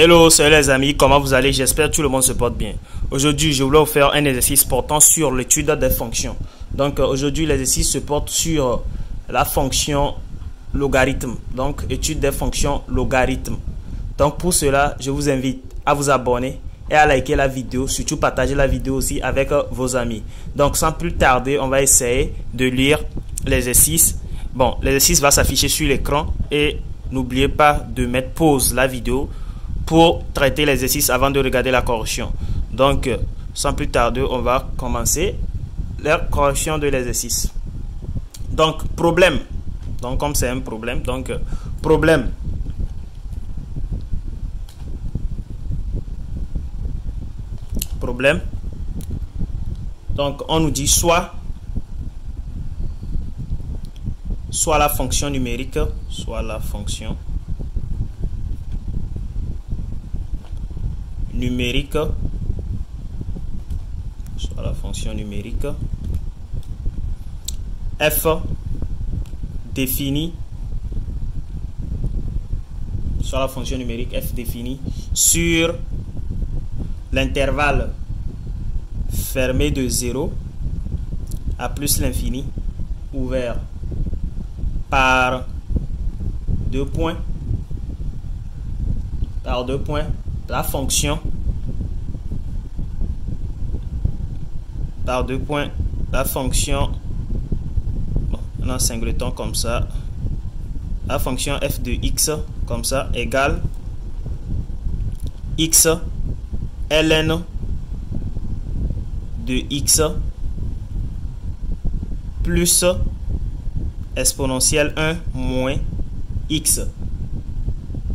Hello, salut les amis, comment vous allez? J'espère que tout le monde se porte bien. Aujourd'hui, je voulais vous faire un exercice portant sur l'étude des fonctions. Donc, aujourd'hui, l'exercice se porte sur la fonction logarithme. Donc, étude des fonctions logarithme. Donc, pour cela, je vous invite à vous abonner et à liker la vidéo. Surtout, partager la vidéo aussi avec vos amis. Donc, sans plus tarder, on va essayer de lire l'exercice. Bon, l'exercice va s'afficher sur l'écran et n'oubliez pas de mettre pause la vidéo pour traiter l'exercice avant de regarder la correction. Donc, sans plus tarder, on va commencer la correction de l'exercice. Donc, problème. Donc, comme c'est un problème, donc, problème. Problème. Donc, on nous dit soit la fonction numérique, soit la fonction numérique, soit la fonction numérique f définie, soit la fonction numérique f définie sur l'intervalle fermé de 0 à plus l'infini ouvert par deux points la fonction bon, en singleton comme ça, la fonction f de x comme ça égale x ln de x plus exponentielle 1 moins x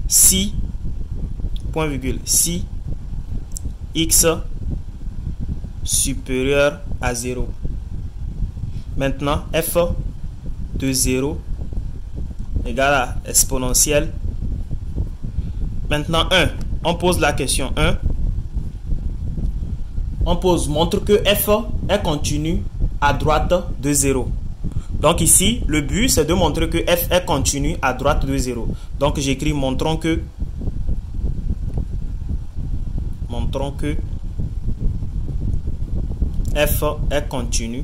si point virgule si x supérieur à 0. Maintenant f de 0 égale à exponentielle. Maintenant 1, on pose la question 1. On pose, montre que f est continu à droite de 0. Donc ici, le but c'est de montrer que f est continu à droite de 0. Donc j'écris montrons que f est continu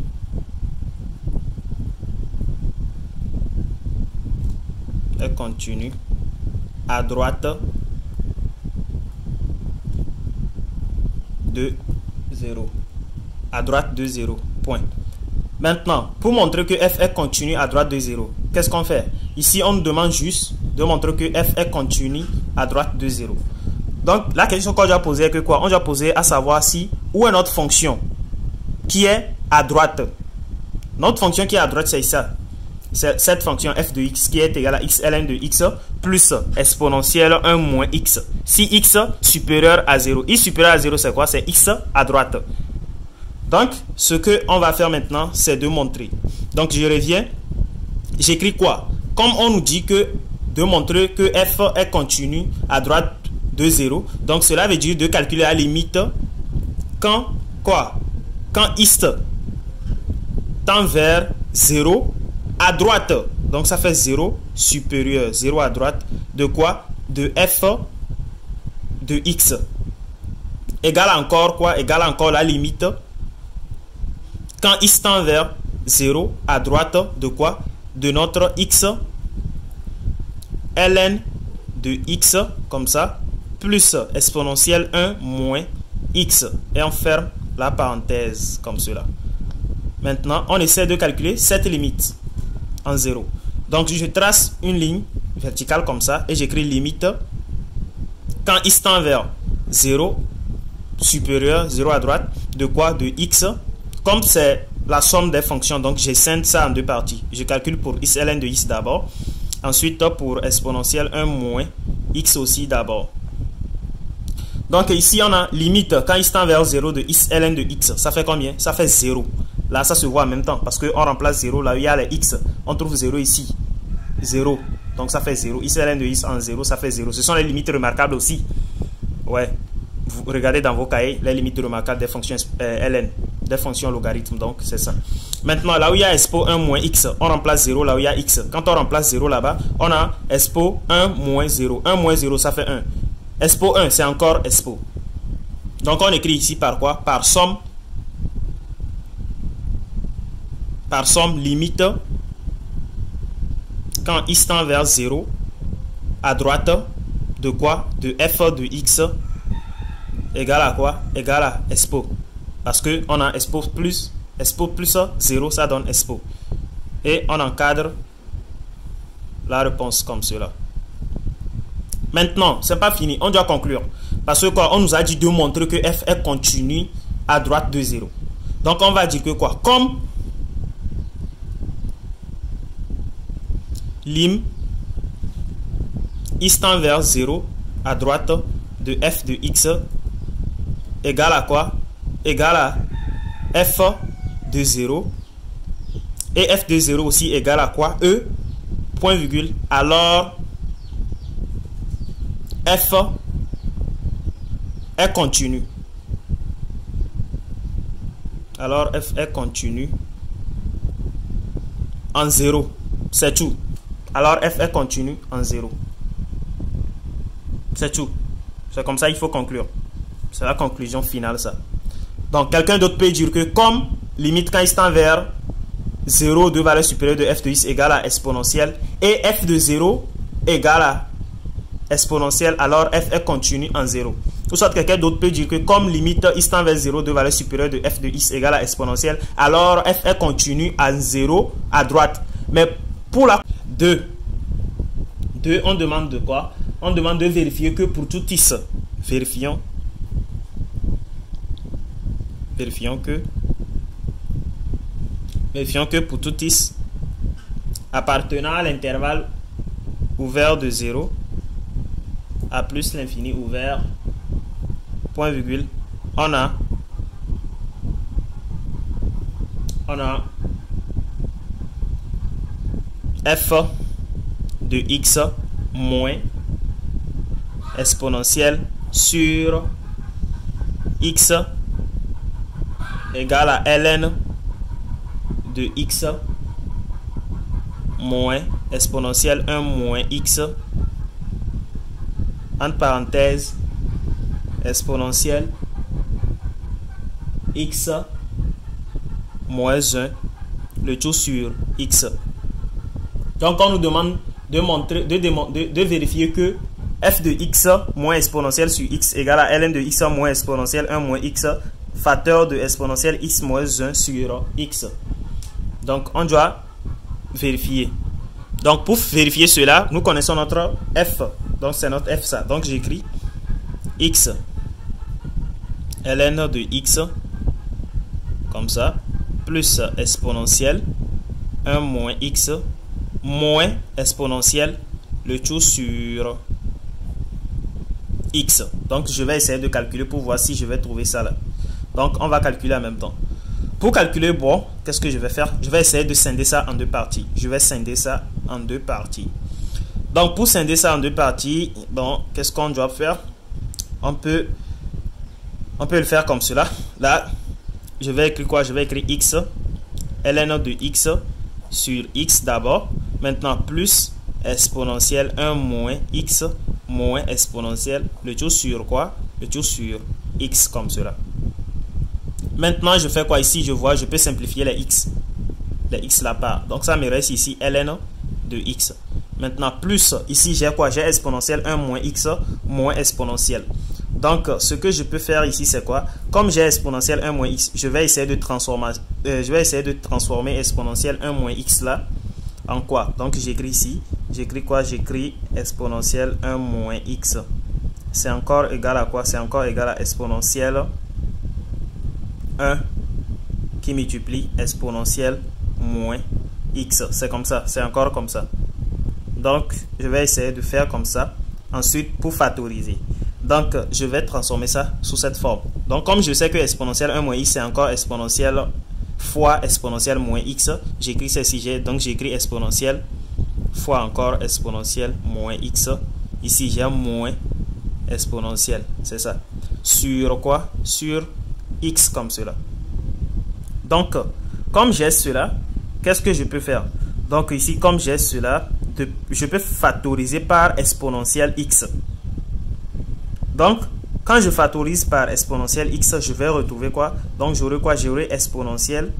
à droite de 0. À droite de 0. Point. Maintenant, pour montrer que f est continu à droite de 0, qu'est-ce qu'on fait? Ici, on nous demande juste de montrer que f est continu à droite de 0. Donc, la question qu'on doit poser est que quoi? On doit poser à savoir si, où est notre fonction qui est à droite. Notre fonction qui est à droite, c'est ça. C'est cette fonction f de x qui est égale à x ln de x plus exponentielle 1 moins x. Si x supérieur à 0. X supérieur à 0, c'est quoi? C'est x à droite. Donc, ce qu'on va faire maintenant, c'est de montrer. Donc, je reviens. J'écris quoi? Comme on nous dit que de montrer que f est continu à droite de 0. Donc, cela veut dire de calculer la limite quand quoi? Quand x tend vers 0 à droite. Donc, ça fait 0 supérieur. 0 à droite de quoi? De f de x. Égale encore quoi? Égale encore la limite quand x tend vers 0 à droite de quoi? De notre x ln de x comme ça plus exponentielle 1 moins x. Et on ferme la parenthèse comme cela. Maintenant, on essaie de calculer cette limite en 0. Donc, je trace une ligne verticale comme ça et j'écris limite quand x tend vers 0 supérieur, 0 à droite, de quoi? De x. Comme c'est la somme des fonctions, donc je scinde ça en deux parties. Je calcule pour x ln de x d'abord. Ensuite, pour exponentielle 1 moins x aussi d'abord. Donc ici, on a limite quand x tend vers 0 de x ln de x. Ça fait combien? Ça fait 0. Là, ça se voit en même temps parce qu'on remplace 0. Là, il y a les x. On trouve 0 ici. 0. Donc ça fait 0. X ln de x en 0, ça fait 0. Ce sont les limites remarquables aussi. Ouais. Vous regardez dans vos cahiers les limites remarquables des fonctions ln. Des fonctions logarithmes, donc c'est ça. Maintenant, là où il y a expo 1 moins x, on remplace 0 là où il y a x. Quand on remplace 0 là-bas, on a expo 1 moins 0. 1 moins 0, ça fait 1. Expo 1, c'est encore expo. Donc on écrit ici par quoi? Par somme. Par somme limite quand x tend vers 0 à droite de quoi? De f de x égale à quoi? Égale à expo. Parce que on a expo plus 0, ça donne expo. Et on encadre la réponse comme cela. Maintenant, c'est pas fini, on doit conclure. Parce que quoi? On nous a dit de montrer que f est continu à droite de 0. Donc on va dire que quoi? Comme lim x tend vers 0 à droite de f de x égale à quoi? Égale à f de 0 et f de 0 aussi égale à quoi? E, point virgule, alors f est continu. Alors f est continu en 0. C'est tout. Alors f est continu en 0. C'est tout. C'est comme ça il faut conclure. C'est la conclusion finale ça. Donc quelqu'un d'autre peut dire que comme limite quand il tend vers 0 de valeur supérieure de f de x égale à exponentielle et f de 0 égale à exponentielle, alors f est continu en 0. Ou soit quelqu'un d'autre peut dire que comme limite x tend vers 0 de valeur supérieure de f de x égale à exponentielle, alors f est continu en 0 à droite. Mais pour la 2, on demande de quoi? On demande de vérifier que pour tout x, vérifions que pour tout x appartenant à l'intervalle ouvert de 0 à plus l'infini ouvert, point virgule, on a f de x moins exponentielle sur x égale à ln de x moins exponentielle 1 moins x entre parenthèses exponentielle x moins 1 le tout sur x. Donc on nous demande de vérifier que f de x moins exponentielle sur x égale à ln de x moins exponentielle 1 moins x facteur de exponentielle x moins 1 sur x. Donc on doit vérifier. Donc pour vérifier cela, nous connaissons notre f. Donc c'est notre f ça. Donc j'écris x ln de x comme ça plus exponentielle 1 moins x moins exponentielle le tout sur x. Donc je vais essayer de calculer pour voir si je vais trouver ça là. Donc on va calculer en même temps. Pour calculer, bon, qu'est-ce que je vais faire? Je vais essayer de scinder ça en deux parties. Donc pour scinder ça en deux parties, bon, qu'est-ce qu'on doit faire? On peut le faire comme cela. Là, je vais écrire quoi? Je vais écrire x ln de x sur x d'abord. Maintenant plus exponentielle 1 moins x moins exponentielle le tout sur quoi? Le tout sur x comme cela. Maintenant je fais quoi ici? Je peux simplifier les x la part. Donc ça me reste ici ln de x. Maintenant plus ici j'ai quoi? J'ai exponentielle 1 moins x moins exponentielle. Donc ce que je peux faire ici c'est quoi? Comme j'ai exponentielle 1 moins x, je vais essayer de transformer exponentielle 1 moins x là en quoi? Donc j'écris ici, j'écris quoi? J'écris exponentielle 1 moins x. C'est encore égal à quoi? C'est encore égal à exponentielle 1 qui multiplie exponentielle moins x. C'est comme ça, c'est encore comme ça. Donc je vais essayer de faire comme ça. Ensuite pour factoriser. Donc je vais transformer ça sous cette forme. Donc comme je sais que exponentielle 1 moins x c'est encore exponentielle fois exponentielle moins x, j'écris ceci, donc j'écris exponentielle fois encore exponentielle moins x. Ici j'ai moins exponentielle, c'est ça. Sur quoi? Sur x comme cela. Donc comme j'ai cela, qu'est-ce que je peux faire? Donc ici comme j'ai cela, je peux factoriser par exponentielle x. Donc, quand je factorise par exponentielle x, je vais retrouver quoi? Donc, j'aurai quoi? J'aurai exponentielle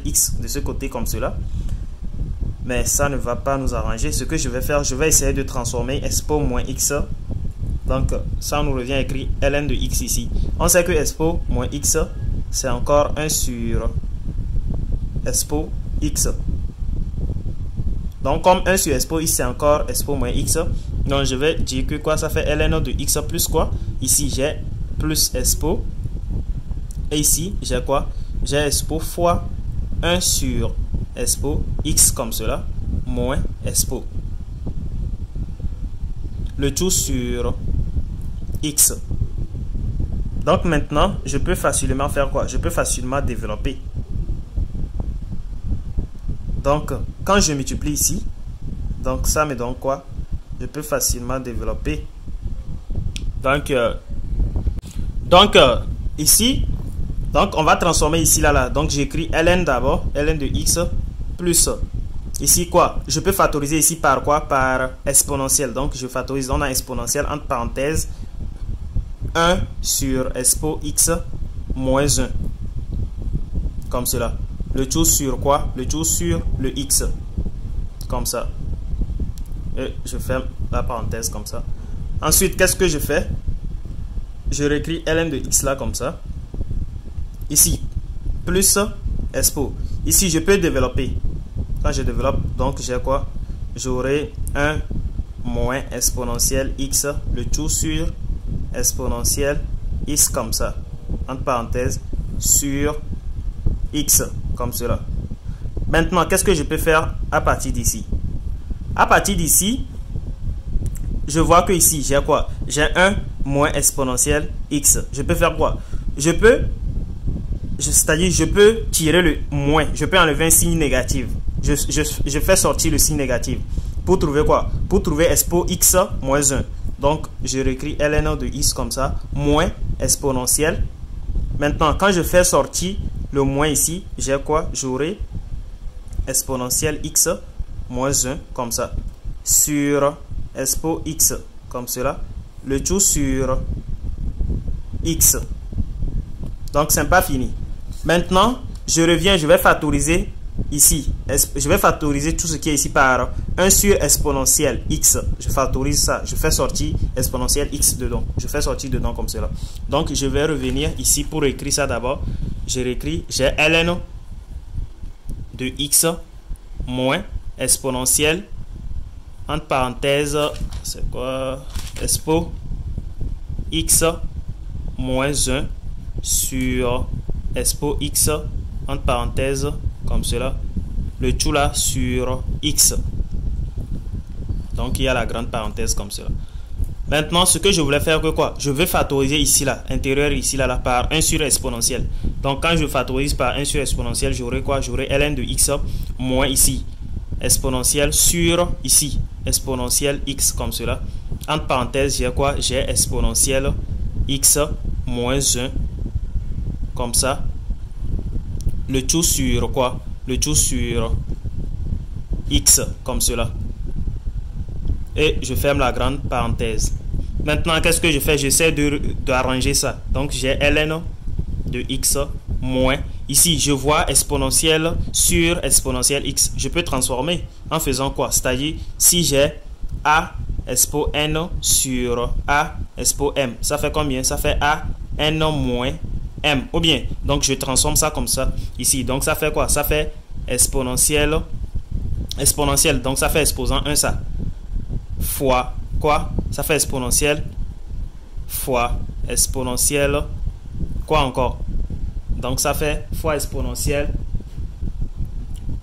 x de ce côté comme cela. Mais ça ne va pas nous arranger. Ce que je vais faire, je vais essayer de transformer expo moins x. Donc, ça nous revient écrit ln de x ici. On sait que expo moins x, c'est encore 1 sur expo x. Donc, comme 1 sur expo x, c'est encore expo moins x. Donc, je vais dire que quoi? Ça fait ln de x plus quoi? Ici, j'ai plus expo. Et ici, j'ai quoi? J'ai expo fois 1 sur expo x comme cela, moins expo. Le tout sur x. Donc, maintenant, je peux facilement faire quoi? Je peux facilement développer. Donc, quand je multiplie ici, donc ça me donne quoi? Je peux facilement développer. Donc ici, donc on va transformer ici là. Donc j'écris ln d'abord, ln de x plus ici quoi? Je peux factoriser ici par quoi? Par exponentielle. Donc je factorise, on a exponentielle entre parenthèses 1 sur expo x moins 1. Comme cela. Le tout sur quoi? Le tout sur le x. Comme ça. Et je ferme la parenthèse comme ça. Ensuite, qu'est-ce que je fais? Je réécris ln de x là comme ça. Ici, plus expo. Ici, je peux développer. Quand je développe, donc j'ai quoi? J'aurai 1 moins exponentielle x, le tout sur exponentielle x comme ça. Entre parenthèses, sur x, comme cela. Maintenant, qu'est-ce que je peux faire à partir d'ici? À partir d'ici, je vois que ici, j'ai quoi? J'ai 1 moins exponentielle x. Je peux faire quoi? C'est-à-dire, je peux tirer le moins. Je peux enlever un signe négatif. Je fais sortir le signe négatif. Pour trouver quoi? Pour trouver expo x moins 1. Donc, je réécris ln de x comme ça, moins exponentielle. Maintenant, quand je fais sortir le moins ici, j'ai quoi? J'aurai exponentielle x moins 1 comme ça sur expo x comme cela, le tout sur x. Donc c'est pas fini. Maintenant je reviens, je vais factoriser ici, je vais factoriser tout ce qui est ici par 1 sur exponentielle x. Je factorise ça, je fais sortir exponentielle x dedans, je fais sortir dedans comme cela. Donc je vais revenir ici pour écrire ça d'abord. Je réécris, j'ai ln de x moins exponentielle entre parenthèses, c'est quoi? Expo x moins 1 sur expo x entre parenthèses comme cela, le tout là sur x. Donc il y a la grande parenthèse comme cela. Maintenant, ce que je voulais faire que quoi? Je vais factoriser ici là, intérieur ici là, par 1 sur exponentielle. Donc quand je factorise par 1 sur exponentielle, j'aurai quoi? J'aurai ln de x moins ici exponentielle sur ici exponentielle x comme cela. Entre parenthèses, j'ai quoi? J'ai exponentielle x moins 1 comme ça. Le tout sur quoi? Le tout sur x comme cela. Et je ferme la grande parenthèse. Maintenant, qu'est-ce que je fais? J'essaie d'arranger ça. Donc, j'ai ln de x moins. Ici, je vois exponentielle sur exponentielle x. Je peux transformer en faisant quoi? C'est-à-dire, si j'ai a expo n sur a expo m, ça fait combien? Ça fait a n moins m. Ou bien, donc je transforme ça comme ça ici. Donc, ça fait quoi? Ça fait exponentielle. Exponentielle, donc ça fait exposant 1 ça. Fois quoi? Ça fait exponentielle fois exponentielle quoi encore? Donc ça fait fois exponentielle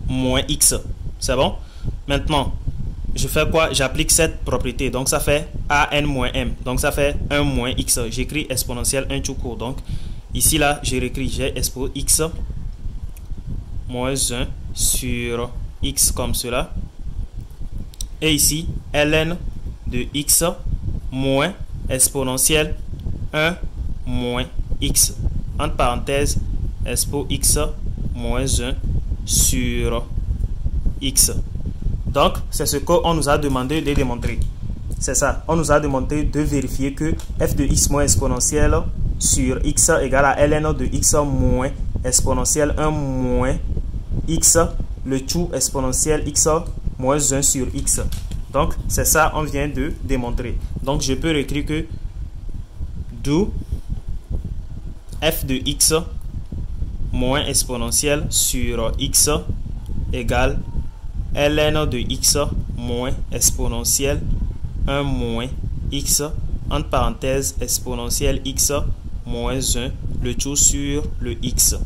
moins x. C'est bon? Maintenant, je fais quoi? J'applique cette propriété. Donc ça fait an moins m. Donc ça fait 1 moins x. J'écris exponentielle 1 tout court. Donc ici là, je réécris, j'ai expo x moins 1 sur x comme cela. Et ici, ln de x moins exponentielle 1 moins x. Entre parenthèses, expo x moins 1 sur x. Donc, c'est ce qu'on nous a demandé de démontrer. c'est ça. On nous a demandé de vérifier que f de x moins exponentielle sur x égale à ln de x moins exponentielle 1 moins x, le tout exponentiel x moins 1 sur x. Donc, c'est ça, on vient de démontrer. Donc, je peux écrire que d'où f de x moins exponentielle sur x égale ln de x moins exponentielle 1 moins x, entre parenthèses, exponentielle x moins 1, le tout sur le x.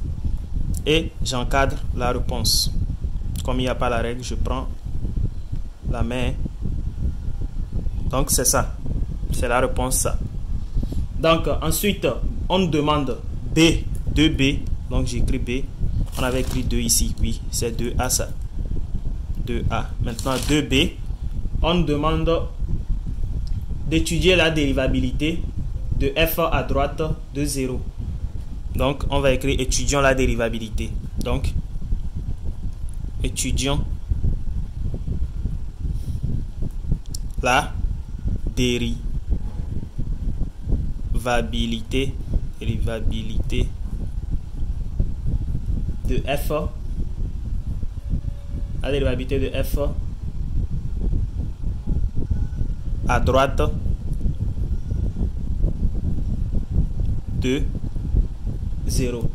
Et j'encadre la réponse. Comme il n'y a pas la règle, je prends la main. Donc, c'est ça. C'est la réponse, ça. Donc, ensuite, on demande B, 2B. Donc, j'écris B. On avait écrit 2 ici. Oui, c'est 2A, ça. 2A. Maintenant, 2B. On demande d'étudier la dérivabilité de f à droite de 0. Donc, on va écrire étudions la dérivabilité. Donc, étudions la dérivabilité de f, la dérivabilité de f à droite de 0.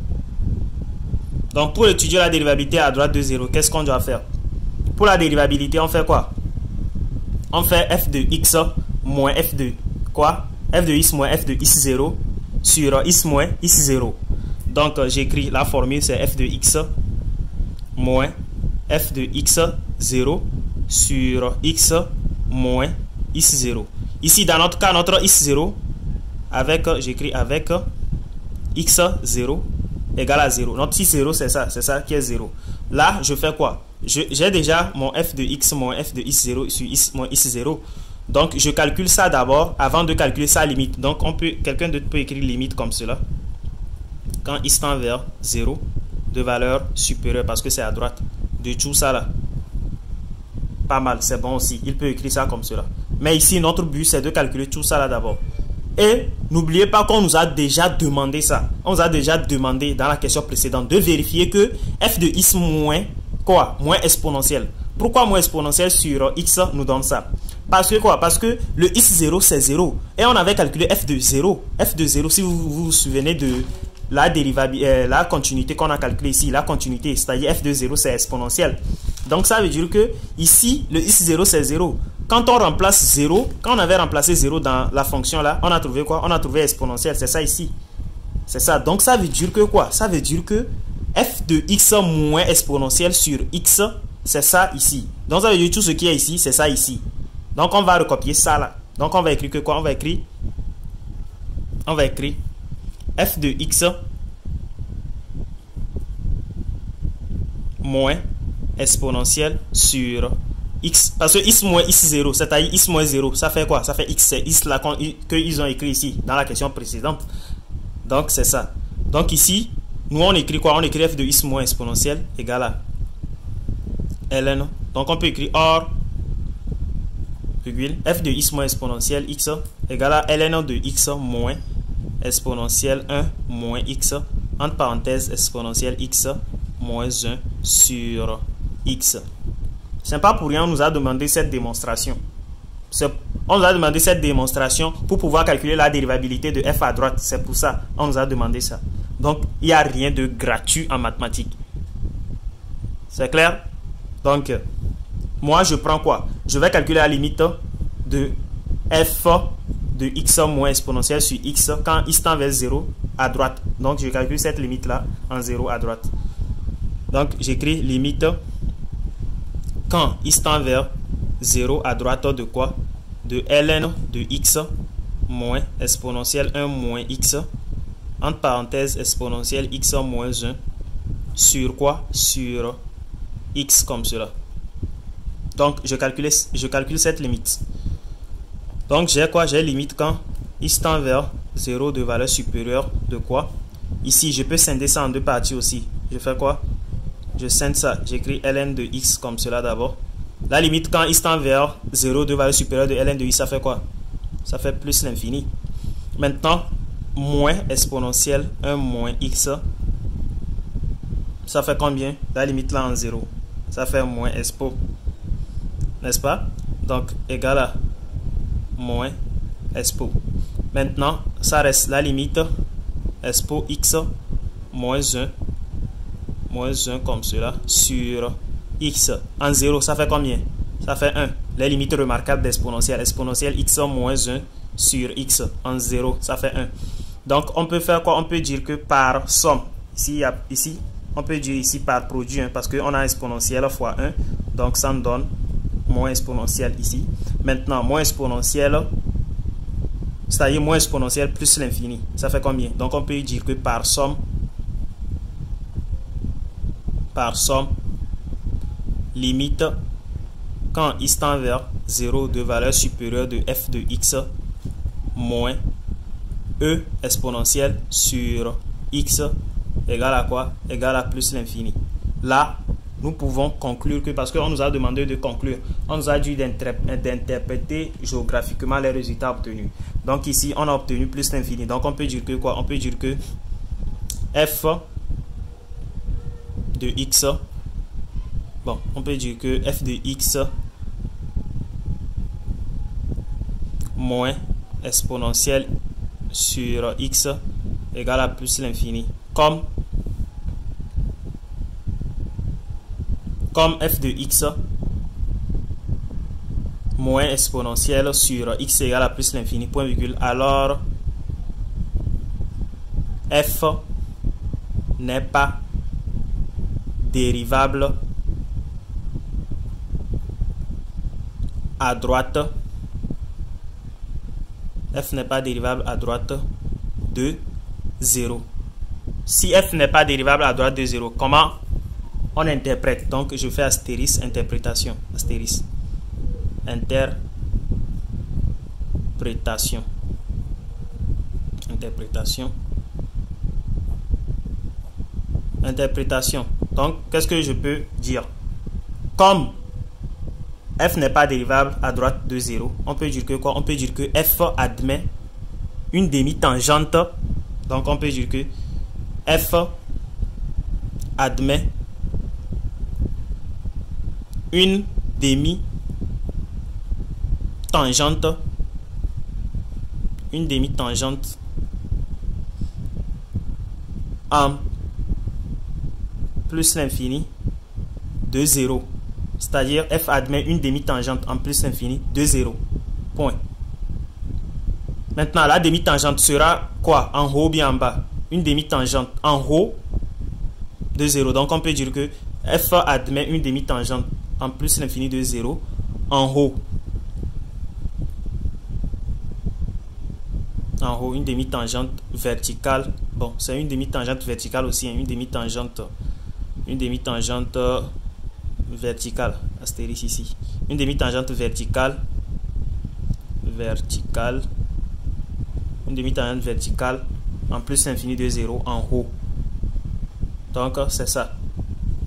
Donc, pour étudier la dérivabilité à droite de 0, qu'est-ce qu'on doit faire? Pour la dérivabilité, on fait quoi? On fait f de x moins f de quoi? F de x moins f de x0 sur x moins x0. Donc, j'écris la formule, c'est f de x moins f de x0 sur x moins x0. Ici, dans notre cas, notre x0, j'écris avec x0 égale à 0. Notre x0, c'est ça qui est 0. Là, je fais quoi? J'ai déjà mon f de x moins f de x0 sur x moins x0. Donc, je calcule ça d'abord avant de calculer sa limite. Donc, quelqu'un d'autre peut écrire limite comme cela. Quand x tend vers 0, de valeur supérieure, parce que c'est à droite, de tout ça là. Pas mal, c'est bon aussi. Il peut écrire ça comme cela. Mais ici, notre but, c'est de calculer tout ça là d'abord. Et n'oubliez pas qu'on nous a déjà demandé ça. On nous a déjà demandé dans la question précédente de vérifier que f de x moins quoi? Moins exponentielle. Pourquoi moins exponentielle sur x nous donne ça? Parce que quoi? Parce que le x0 c'est 0. Et on avait calculé f de 0. F de 0, si vous vous souvenez de la dérivabilité, la continuité qu'on a calculée ici, la continuité, c'est-à-dire f de 0 c'est exponentielle. Donc ça veut dire que ici, le x0 c'est 0. Quand on remplace 0, quand on avait remplacé 0 dans la fonction là, on a trouvé quoi? On a trouvé exponentielle, c'est ça ici. C'est ça. Donc ça veut dire que quoi? Ça veut dire que f de x moins exponentielle sur x, c'est ça ici. Donc ça veut dire tout ce qui est ici, c'est ça ici. Donc on va recopier ça là. Donc on va écrire que quoi? On va écrire f de x moins exponentielle sur x. Parce que x moins x0, c'est-à-dire x moins 0, ça fait quoi? Ça fait x, c'est x là qu'ils ont écrit ici dans la question précédente. Donc c'est ça. Donc ici, nous on écrit quoi? On écrit f de x moins exponentielle égale à ln. Donc on peut écrire or virgule f de x moins exponentielle x égale à ln de x moins exponentielle 1 moins x, entre parenthèses exponentielle x moins 1 sur x. C'est pas pour rien on nous a demandé cette démonstration. On nous a demandé cette démonstration pour pouvoir calculer la dérivabilité de f à droite. C'est pour ça on nous a demandé ça. Donc il n'y a rien de gratuit en mathématiques. C'est clair? Donc moi je prends quoi? Je vais calculer la limite de f de x moins exponentielle sur x quand x tend vers 0 à droite. Donc je calcule cette limite là en 0 à droite. Donc j'écris limite quand x tend vers 0 à droite de quoi? De ln de x moins exponentielle 1 moins x, entre parenthèses exponentielle x moins 1 sur quoi? Sur x comme cela. Donc je calcule cette limite. Donc j'ai quoi? J'ai limite quand x tend vers 0 de valeur supérieure de quoi? Ici je peux scinder ça en deux parties aussi. Je fais quoi? Je scinde ça. J'écris ln de x comme cela d'abord. La limite quand x tend vers 0 de valeur supérieure de ln de x, ça fait quoi? Ça fait plus l'infini. Maintenant, moins exponentielle 1 moins x, ça fait combien? La limite là en 0, ça fait moins expo, n'est-ce pas? Donc, égal à moins expo. Maintenant, ça reste la limite expo x moins 1 comme cela sur x en 0, ça fait combien? Ça fait 1. Les limites remarquables d'exponentielle. Exponentielle x moins 1 sur x en 0, ça fait 1. Donc, on peut faire quoi? On peut dire que par somme, ici on peut dire ici par produit, parce qu'on a exponentielle fois 1. Donc, ça me donne moins exponentielle ici. Maintenant, moins exponentielle, c'est-à-dire moins exponentielle plus l'infini. Ça fait combien? Donc, on peut dire que par somme, limite, quand x tend vers 0 de valeur supérieure de f de x moins e exponentielle sur x égale à quoi? Égale à plus l'infini. Là, nous pouvons conclure que, parce qu'on nous a demandé de conclure, on nous a dit d'interpréter géographiquement les résultats obtenus. Donc ici, on a obtenu plus l'infini. Donc on peut dire que quoi? On peut dire que f de x, bon, on peut dire que f de x moins exponentielle sur x égale à plus l'infini. Comme f de x moins exponentielle sur x égale à plus l'infini, point virgule, alors f n'est pas dérivable à droite. F n'est pas dérivable à droite de 0. Si f n'est pas dérivable à droite de 0, comment on interprète? Donc je fais astérisque, interprétation, astérisque, interprétation. Donc qu'est-ce que je peux dire? Comme f n'est pas dérivable à droite de 0, on peut dire que quoi? On peut dire que f admet une demi-tangente. Donc on peut dire que f admet une demi-tangente en plus l'infini de 0. C'est-à-dire f admet une demi-tangente en plus l'infini de 0. Point. Maintenant, la demi-tangente sera quoi? En haut ou bien en bas? Une demi-tangente en haut de 0. Donc, on peut dire que f admet une demi-tangente en plus l'infini de 0 en haut. En haut, une demi-tangente verticale. Bon, c'est une demi-tangente verticale aussi. Hein, une demi-tangente verticale. Astérisque ici. Une demi-tangente verticale. Une demi-tangente verticale en plus l'infini de 0 en haut. Donc, c'est ça.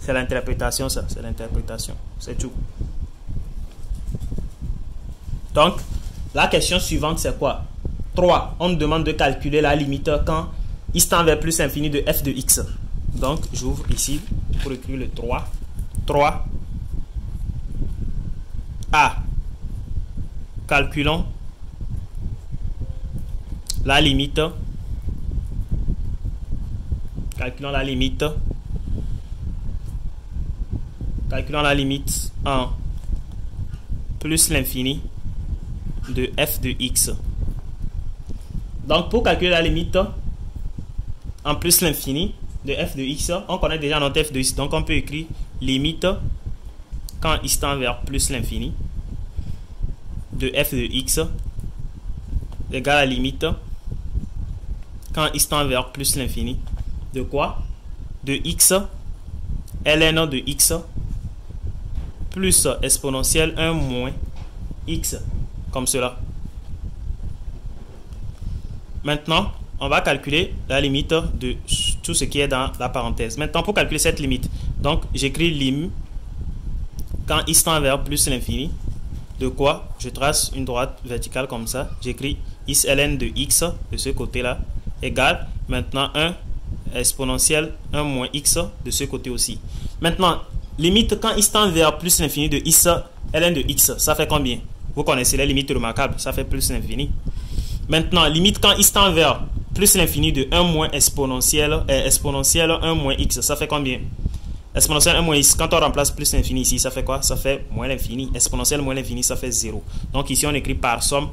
C'est l'interprétation, ça. C'est l'interprétation. C'est tout. Donc, la question suivante, c'est quoi? 3. On nous demande de calculer la limite quand x tend vers plus l'infini de f de x. Donc, j'ouvre ici pour écrire le 3. 3. A. Calculons la limite. Calculons la limite en plus l'infini de f de x. Donc, pour calculer la limite en plus l'infini de f de x, on connaît déjà notre f de x. Donc, on peut écrire limite quand x tend vers plus l'infini de f de x égale à limite quand x tend vers plus l'infini de quoi? De x ln de x plus exponentielle 1 moins x, comme cela. Maintenant, on va calculer la limite de tout ce qui est dans la parenthèse. Maintenant, pour calculer cette limite, donc j'écris lim quand x tend vers plus l'infini de quoi? Je trace une droite verticale comme ça. J'écris x ln de x de ce côté-là égale maintenant 1 exponentielle 1 moins x de ce côté aussi. Maintenant, limite quand x tend vers plus l'infini de x ln de x, ça fait combien? Vous connaissez les limites remarquables, ça fait plus l'infini. Maintenant, limite quand x tend vers plus l'infini de 1 moins exponentielle 1 moins x, ça fait combien? Exponentielle 1 moins x, quand on remplace plus l'infini ici, ça fait quoi? Ça fait moins l'infini. Exponentielle moins l'infini, ça fait 0. Donc ici, on écrit par somme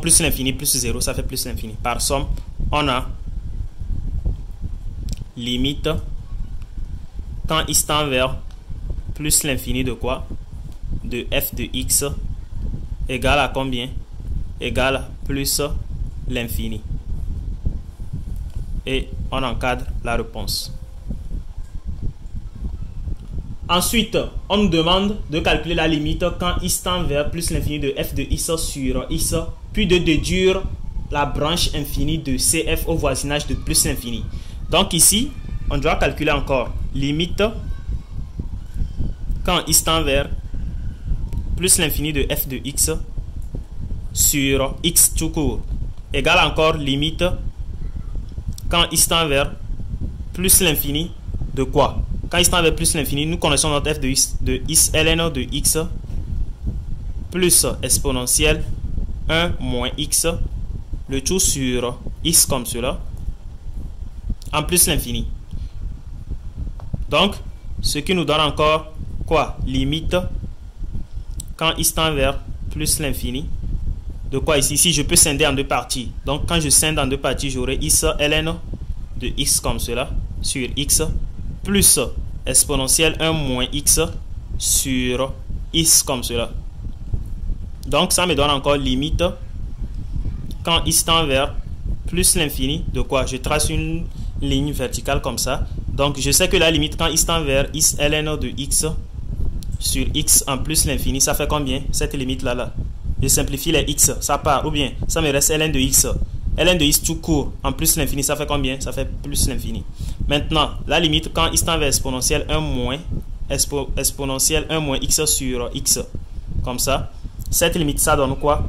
plus l'infini plus 0, ça fait plus l'infini. Par somme, on a limite quand x tend vers plus l'infini de quoi? De f de x égale à combien? Égale à plus l'infini. Et on encadre la réponse. Ensuite, on nous demande de calculer la limite quand x tend vers plus l'infini de f de x sur x, puis de déduire la branche infinie de cf au voisinage de plus l'infini. Donc ici, on doit calculer encore limite quand x tend vers plus l'infini de f de x sur x tout court, égale encore limite quand x tend vers plus l'infini de quoi? Quand x tend vers plus l'infini, nous connaissons notre f de x ln de x plus exponentielle 1 moins x, le tout sur x comme cela, en plus l'infini. Donc, ce qui nous donne encore quoi? Limite quand x tend vers plus l'infini de quoi ici? Ici, je peux scinder en deux parties. Donc, quand je scinde en deux parties, j'aurai x ln de x comme cela sur x plus exponentielle 1 moins x sur x comme cela. Donc, ça me donne encore limite quand x tend vers plus l'infini de quoi? Je trace une ligne verticale comme ça. Donc, je sais que la limite quand x tend vers x ln de x sur x en plus l'infini, ça fait combien? Cette limite-là, là. Je simplifie les x, ça part. Ou bien, ça me reste ln de x. ln de x tout court en plus l'infini, ça fait combien? Ça fait plus l'infini. Maintenant, la limite quand x tend vers exponentielle 1 moins exponentielle 1 moins x sur x. Comme ça. Cette limite, ça donne quoi?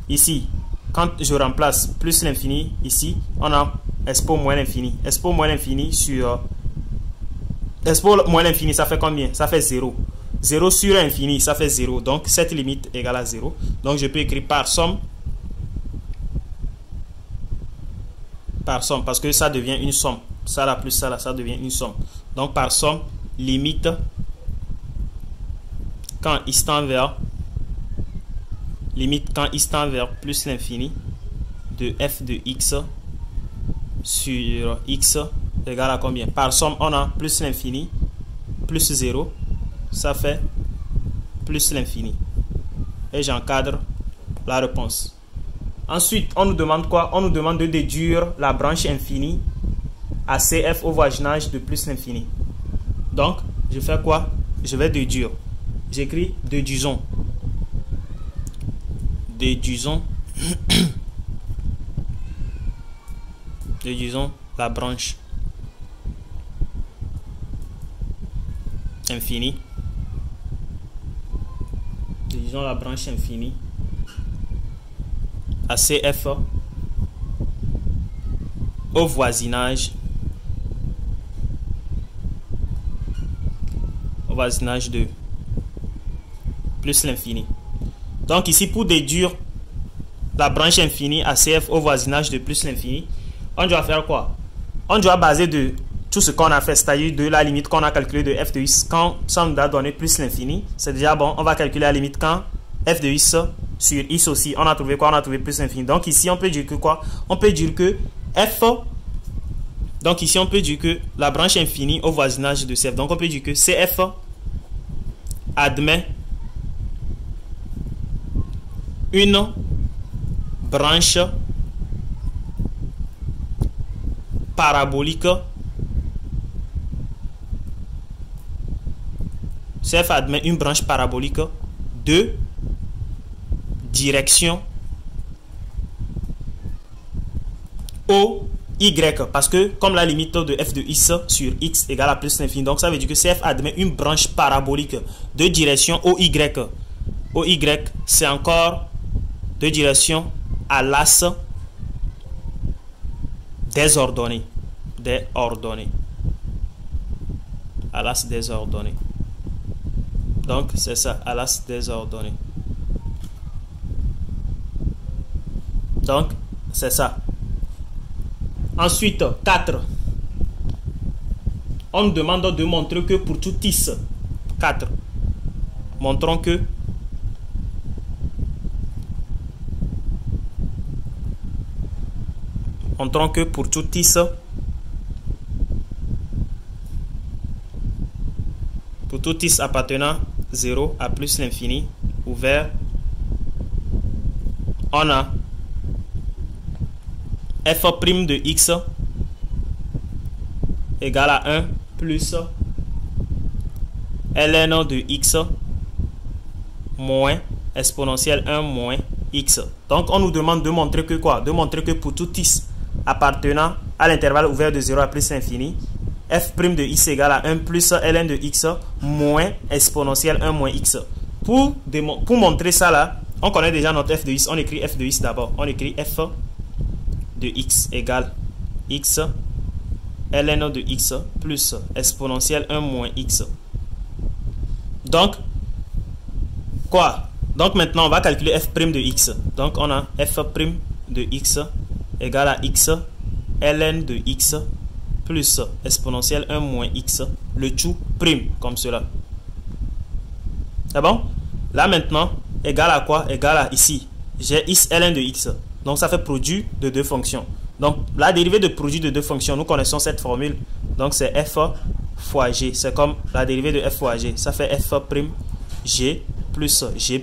Ici, quand je remplace plus l'infini, ici, on a expo moins l'infini. Expo moins l'infini sur... Expo moins l'infini, ça fait combien? Ça fait 0. 0 sur infini, ça fait 0. Donc, cette limite égale à 0. Donc, je peux écrire par somme. Par somme, parce que ça devient une somme. Ça là plus ça là, ça devient une somme. Donc, par somme, limite quand x tend vers plus l'infini de f de x sur x égale à combien? Par somme, on a plus l'infini plus 0. Ça fait plus l'infini. Et j'encadre la réponse. Ensuite, on nous demande quoi? On nous demande de déduire la branche infinie à CF au voisinage de plus l'infini. Donc, je fais quoi? Je vais déduire. J'écris déduisons. Déduisons. Déduisons la branche infinie. Déduisons la branche infinie à CF au voisinage de plus l'infini. Donc ici, pour déduire la branche infinie à CF au voisinage de plus l'infini, on doit faire quoi? On doit baser de tout ce qu'on a fait, c'est-à-dire de la limite qu'on a calculée de f de x quand ça nous a donné plus l'infini. C'est déjà bon. On va calculer la limite quand f de x sur x aussi. On a trouvé quoi? On a trouvé plus l'infini. Donc ici, on peut dire que quoi? On peut dire que f... Donc ici, on peut dire que la branche infinie au voisinage de CF. Donc on peut dire que CF admet une branche parabolique. CF admet une branche parabolique de direction OX y, parce que comme la limite de f de x sur x égale à plus l'infini, donc ça veut dire que CF admet une branche parabolique de direction OY. OY, c'est encore de direction à l'axe des ordonnées. À l'axe des ordonnées. Donc, c'est ça, à l'axe des ordonnées. Donc, c'est ça. Ensuite, 4. On nous demande de montrer que pour tout x, 4. Montrons que pour tout x, appartenant 0 à plus l'infini, ouvert, on a f' de x égale à 1 plus ln de x moins exponentielle 1 moins x. Donc on nous demande de montrer que quoi? De montrer que pour tout x appartenant à l'intervalle ouvert de 0 à plus l'infini, f' de x égale à 1 plus ln de x moins exponentielle 1 moins x. Pour montrer ça là, on connaît déjà notre f de x. On écrit f de x d'abord. On écrit f de x égale x ln de x plus exponentielle 1 moins x. Donc, quoi? Donc maintenant, on va calculer f' de x. Donc, on a f' de x égale à x ln de x plus exponentielle 1 moins x, le tout prime, comme cela. C'est bon? Là maintenant, égal à quoi? Égal à ici. J'ai x ln de x. Donc ça fait produit de deux fonctions. Donc la dérivée de produit de deux fonctions, nous connaissons cette formule. Donc c'est f fois g. C'est comme la dérivée de f fois g. Ça fait f' g plus g'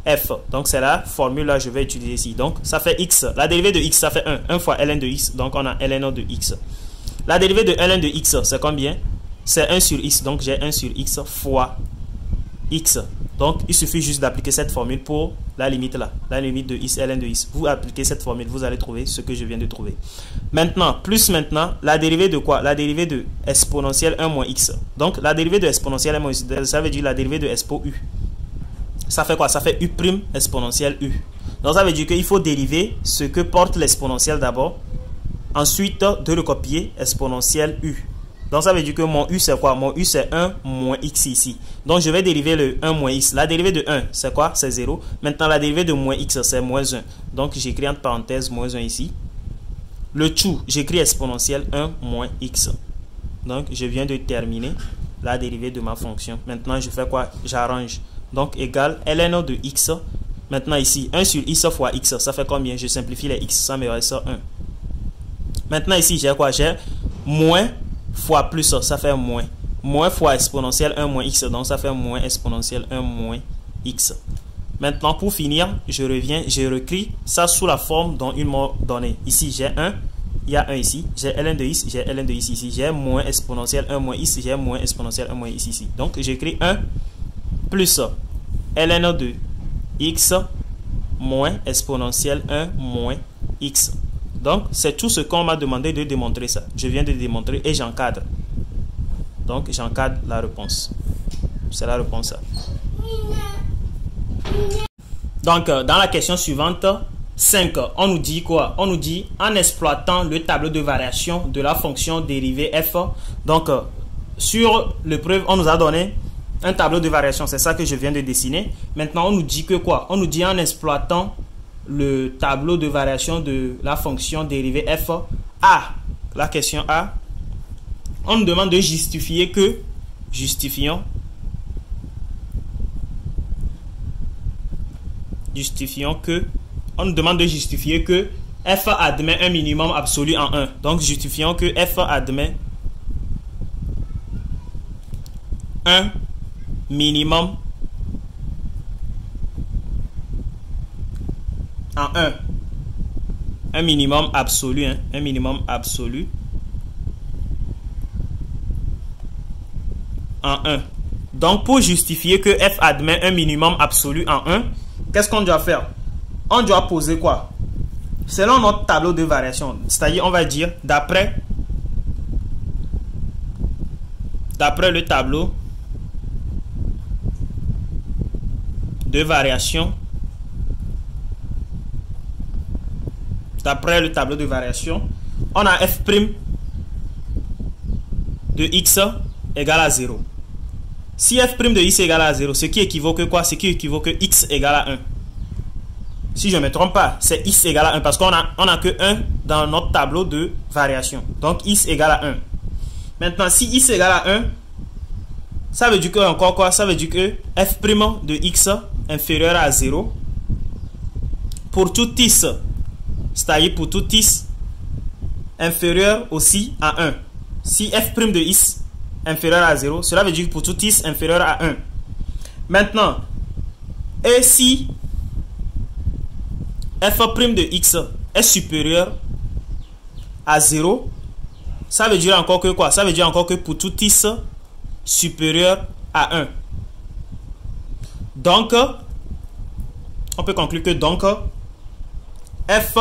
f. Donc c'est la formule là je vais utiliser ici. Donc ça fait x. La dérivée de x, ça fait 1. 1 fois ln de x. Donc on a ln de x. La dérivée de ln de x, c'est combien? C'est 1 sur x. Donc j'ai 1 sur x fois x. Donc il suffit juste d'appliquer cette formule pour la limite là. La limite de x, ln de x. Vous appliquez cette formule, vous allez trouver ce que je viens de trouver. Maintenant, la dérivée de quoi? La dérivée de exponentielle 1 moins x. Donc la dérivée de exponentielle 1 moins x, ça veut dire la dérivée de expo u. Ça fait quoi? Ça fait u' exponentielle u. Donc ça veut dire qu'il faut dériver ce que porte l'exponentielle d'abord. Ensuite, de recopier exponentielle u. Donc, ça veut dire que mon u, c'est quoi? Mon u, c'est 1 moins x ici. Donc, je vais dériver le 1 moins x. La dérivée de 1, c'est quoi? C'est 0. Maintenant, la dérivée de moins x, c'est moins 1. Donc, j'écris entre parenthèses moins 1 ici. Le tout, j'écris exponentielle 1 moins x. Donc, je viens de terminer la dérivée de ma fonction. Maintenant, je fais quoi? J'arrange. Donc, égal ln de x. Maintenant, ici, 1 sur x fois x. Ça fait combien? Je simplifie les x. Ça me reste 1. Maintenant ici j'ai quoi? J'ai moins fois plus, ça fait moins. Moins fois exponentielle 1 moins x, donc ça fait moins exponentielle 1 moins x. Maintenant pour finir, je reviens, je recris ça sous la forme dont ils m'ont donné. Ici j'ai 1, il y a 1 ici. J'ai ln de x, j'ai ln de x ici. J'ai moins exponentielle 1 moins x, j'ai moins exponentielle 1 moins x ici. Donc j'écris 1 plus ln de x moins exponentielle 1 moins x. Donc, c'est tout ce qu'on m'a demandé de démontrer ça. Je viens de démontrer et j'encadre. Donc, j'encadre la réponse. C'est la réponse ça. Donc, dans la question suivante, 5, on nous dit quoi? On nous dit, en exploitant le tableau de variation de la fonction dérivée f. Donc, sur l'épreuve, on nous a donné un tableau de variation. C'est ça que je viens de dessiner. Maintenant, on nous dit que quoi? On nous dit en exploitant le tableau de variation de la fonction dérivée f a, la question A, on nous demande de justifier que, on nous demande de justifier que f admet un minimum absolu en 1. Donc justifions que f admet un minimum en 1. Un minimum absolu, hein? Un minimum absolu en 1. Donc, pour justifier que f admet un minimum absolu en 1, qu'est-ce qu'on doit faire? On doit poser quoi? selon notre tableau de variation, c'est-à-dire on va dire d'après le tableau de variation, on a f' de x égale à 0. Si f' de x égale à 0, ce qui équivaut que quoi? Ce qui équivaut que x égale à 1. Si je ne me trompe pas, c'est x égale à 1 parce qu'on a que 1 dans notre tableau de variation. Donc x égale à 1. Maintenant, si x égale à 1, ça veut dire que encore quoi? Ça veut dire que f' de x inférieur à 0 pour tout x, c'est-à-dire pour tout x inférieur aussi à 1. Si f' de x inférieur à 0, cela veut dire pour tout x inférieur à 1. Maintenant, et si f' de x est supérieur à 0, ça veut dire encore que quoi? Ça veut dire encore que pour tout x supérieur à 1. Donc, on peut conclure que donc f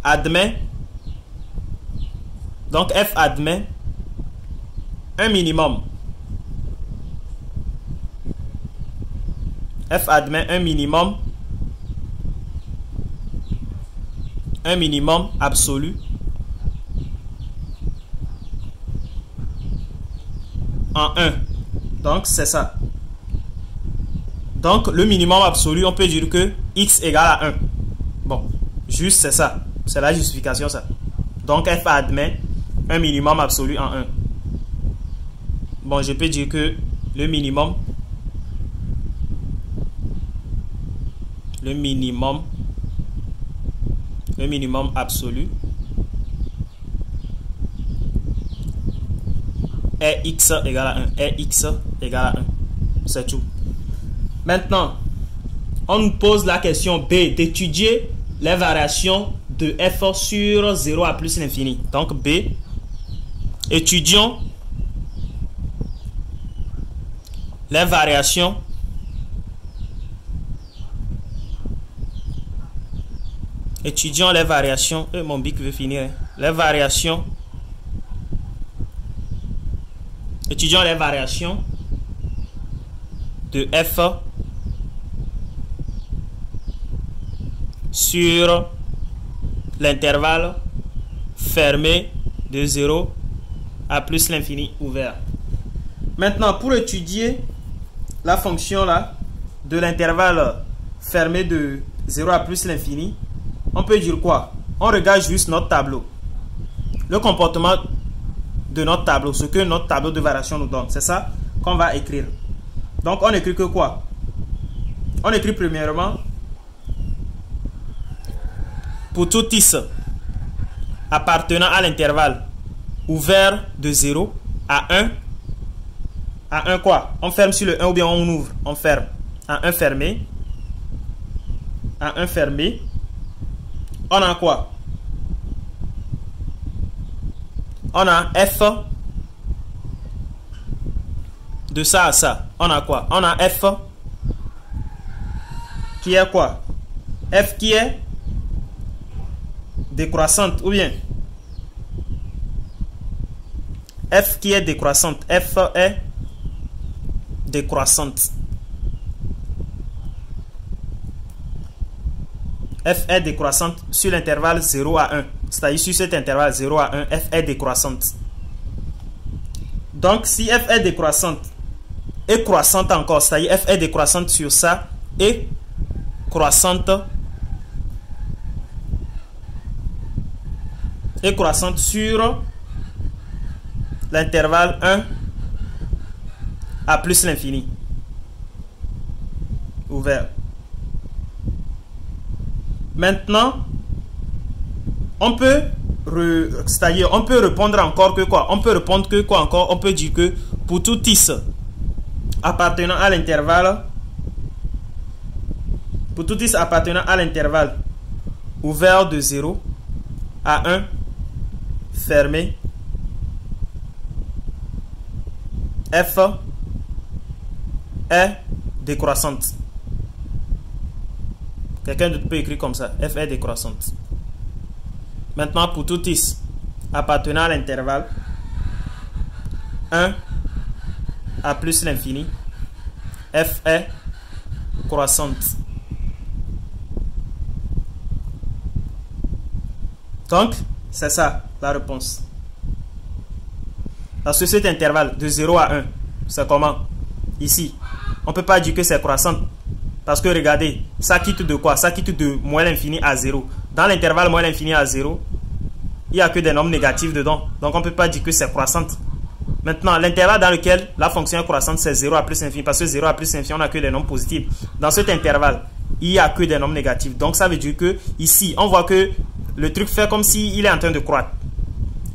admet un minimum. F admet un minimum absolu en 1. Donc, c'est ça. Donc, le minimum absolu, on peut dire que x égale à 1. Bon, juste c'est ça. C'est la justification, ça. Donc, f admet un minimum absolu en 1. Bon, je peux dire que le minimum absolu est x égale à 1. Est x égale à 1. C'est tout. Maintenant, on nous pose la question B, d'étudier les variations de f sur 0 à plus l'infini. Donc B, étudions les variations mon bic veut finir. Étudions les variations de f sur l'intervalle fermé de 0 à plus l'infini ouvert. Maintenant, pour étudier la fonction là de l'intervalle fermé de 0 à plus l'infini, on peut dire quoi? On regarde juste notre tableau. Le comportement de notre tableau, ce que notre tableau de variation nous donne. C'est ça qu'on va écrire. Donc, on écrit que quoi? On écrit premièrement pour tout x appartenant à l'intervalle ouvert de 0 à 1. À 1 quoi? On ferme sur le 1 ou bien on ouvre? On ferme. À 1 fermé. À 1 fermé. On a quoi? On a f de ça à ça. On a quoi? On a f qui est quoi? F qui est décroissante ou bien f qui est décroissante. F est décroissante. F est décroissante sur l'intervalle 0 à 1. C'est-à-dire sur cet intervalle 0 à 1, f est décroissante. Donc, si f est décroissante et croissante encore, c'est-à-dire f est décroissante sur ça et croissante sur l'intervalle 1 à plus l'infini ouvert. Maintenant, on peut répondre encore que quoi? On peut répondre que quoi encore? On peut dire que pour tout x appartenant à l'intervalle ouvert de 0 à 1 fermé, f est décroissante. Quelqu'un d'autre peut écrire comme ça. f est décroissante. Maintenant, pour tout x appartenant à l'intervalle 1 à plus l'infini, f est croissante. Donc, c'est ça la réponse. Parce que cet intervalle de 0 à 1, c'est comment? Ici, on ne peut pas dire que c'est croissante. Parce que regardez, ça quitte de quoi? Ça quitte de moins l'infini à 0. Dans l'intervalle moins l'infini à 0, il n'y a que des nombres négatifs dedans. Donc, on ne peut pas dire que c'est croissante. Maintenant, l'intervalle dans lequel la fonction est croissante, c'est 0 à plus infini. Parce que 0 à plus infini, on n'a que des nombres positifs. Dans cet intervalle, il n'y a que des nombres négatifs. Donc, ça veut dire que ici, on voit que le truc fait comme s'il est en train de croître.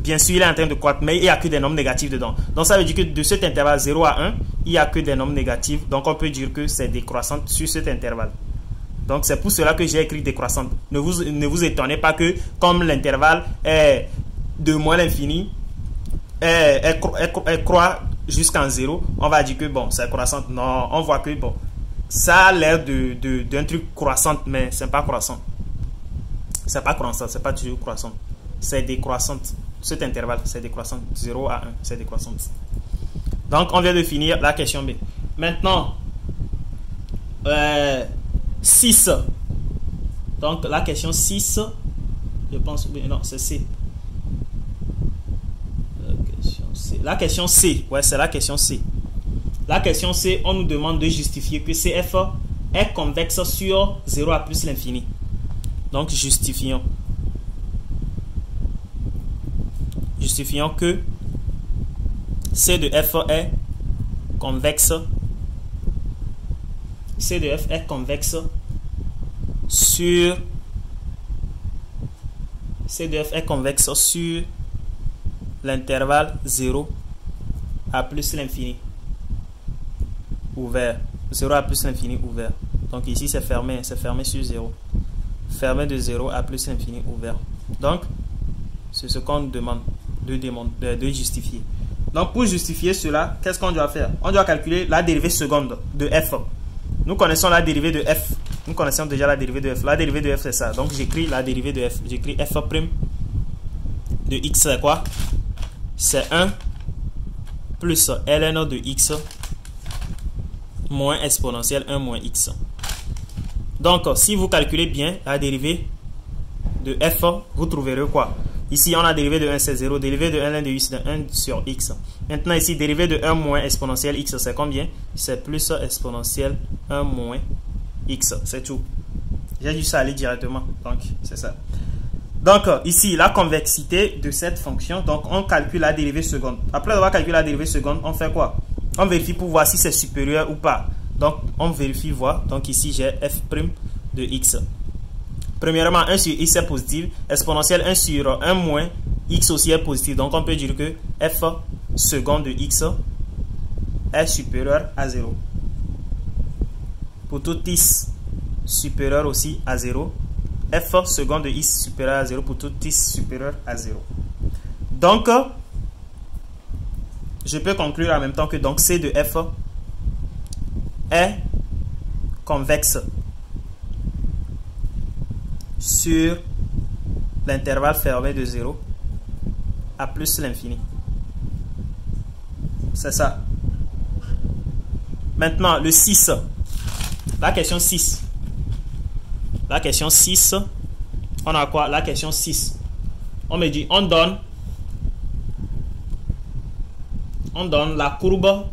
Bien sûr, il est en train de croître, mais il n'y a que des nombres négatifs dedans. Donc, ça veut dire que de cet intervalle 0 à 1, il n'y a que des nombres négatifs. Donc, on peut dire que c'est décroissante sur cet intervalle. Donc, c'est pour cela que j'ai écrit décroissante. Ne vous étonnez pas que, comme l'intervalle est de moins l'infini, elle croît jusqu'en 0, on va dire que, bon, c'est croissante. Non, on voit que, bon, ça a l'air d'un truc croissant, mais c'est pas croissant. C'est pas croissant, c'est pas toujours croissant. C'est décroissante. Cet intervalle, c'est décroissante. 0 à 1, c'est décroissante. Donc, on vient de finir la question B. Maintenant, 6. Donc, la question 6, je pense, non, c'est C. La question C, ouais, c'est la question C. La question C, on nous demande de justifier que CF est convexe sur 0 à plus l'infini. Donc, justifions. Justifions que C de F est convexe. C de F est convexe sur C de F est convexe sur l'intervalle 0 à plus l'infini ouvert. 0 à plus l'infini ouvert. Donc ici c'est fermé sur 0. Fermé de 0 à plus l'infini ouvert. Donc c'est ce qu'on demande de justifier. Donc pour justifier cela, qu'est-ce qu'on doit faire? On doit calculer la dérivée seconde de f. Nous connaissons la dérivée de f. Nous connaissons déjà la dérivée de f. La dérivée de f c'est ça. Donc j'écris la dérivée de f. J'écris f' de x c'est quoi? C'est 1 plus ln de x moins exponentielle 1 moins x. Donc, si vous calculez bien la dérivée de f, vous trouverez quoi? Ici, on a dérivée de 1, c'est 0. Dérivée de 1 de x, c'est 1 sur x. Maintenant, ici, dérivée de 1 moins exponentielle x, c'est combien? C'est plus exponentielle 1 moins x. C'est tout. J'ai juste à aller directement. Donc, c'est ça. Donc, ici, la convexité de cette fonction, donc on calcule la dérivée seconde. Après avoir calculé la dérivée seconde, on fait quoi? On vérifie pour voir si c'est supérieur ou pas. Donc, on vérifie, voir. Donc, ici, j'ai f' de x. Premièrement, 1 sur x est positif. Exponentielle 1 sur 1 moins x aussi est positif. Donc, on peut dire que f second de x est supérieur à 0. Pour tout x supérieur aussi à 0. F second de x supérieur à 0 pour tout x supérieur à 0. Donc, je peux conclure en même temps que donc C de f est convexe sur l'intervalle fermé de 0 à plus l'infini. C'est ça. Maintenant, le 6. La question 6. La question 6, on a quoi? La question 6. On me dit, on donne la courbe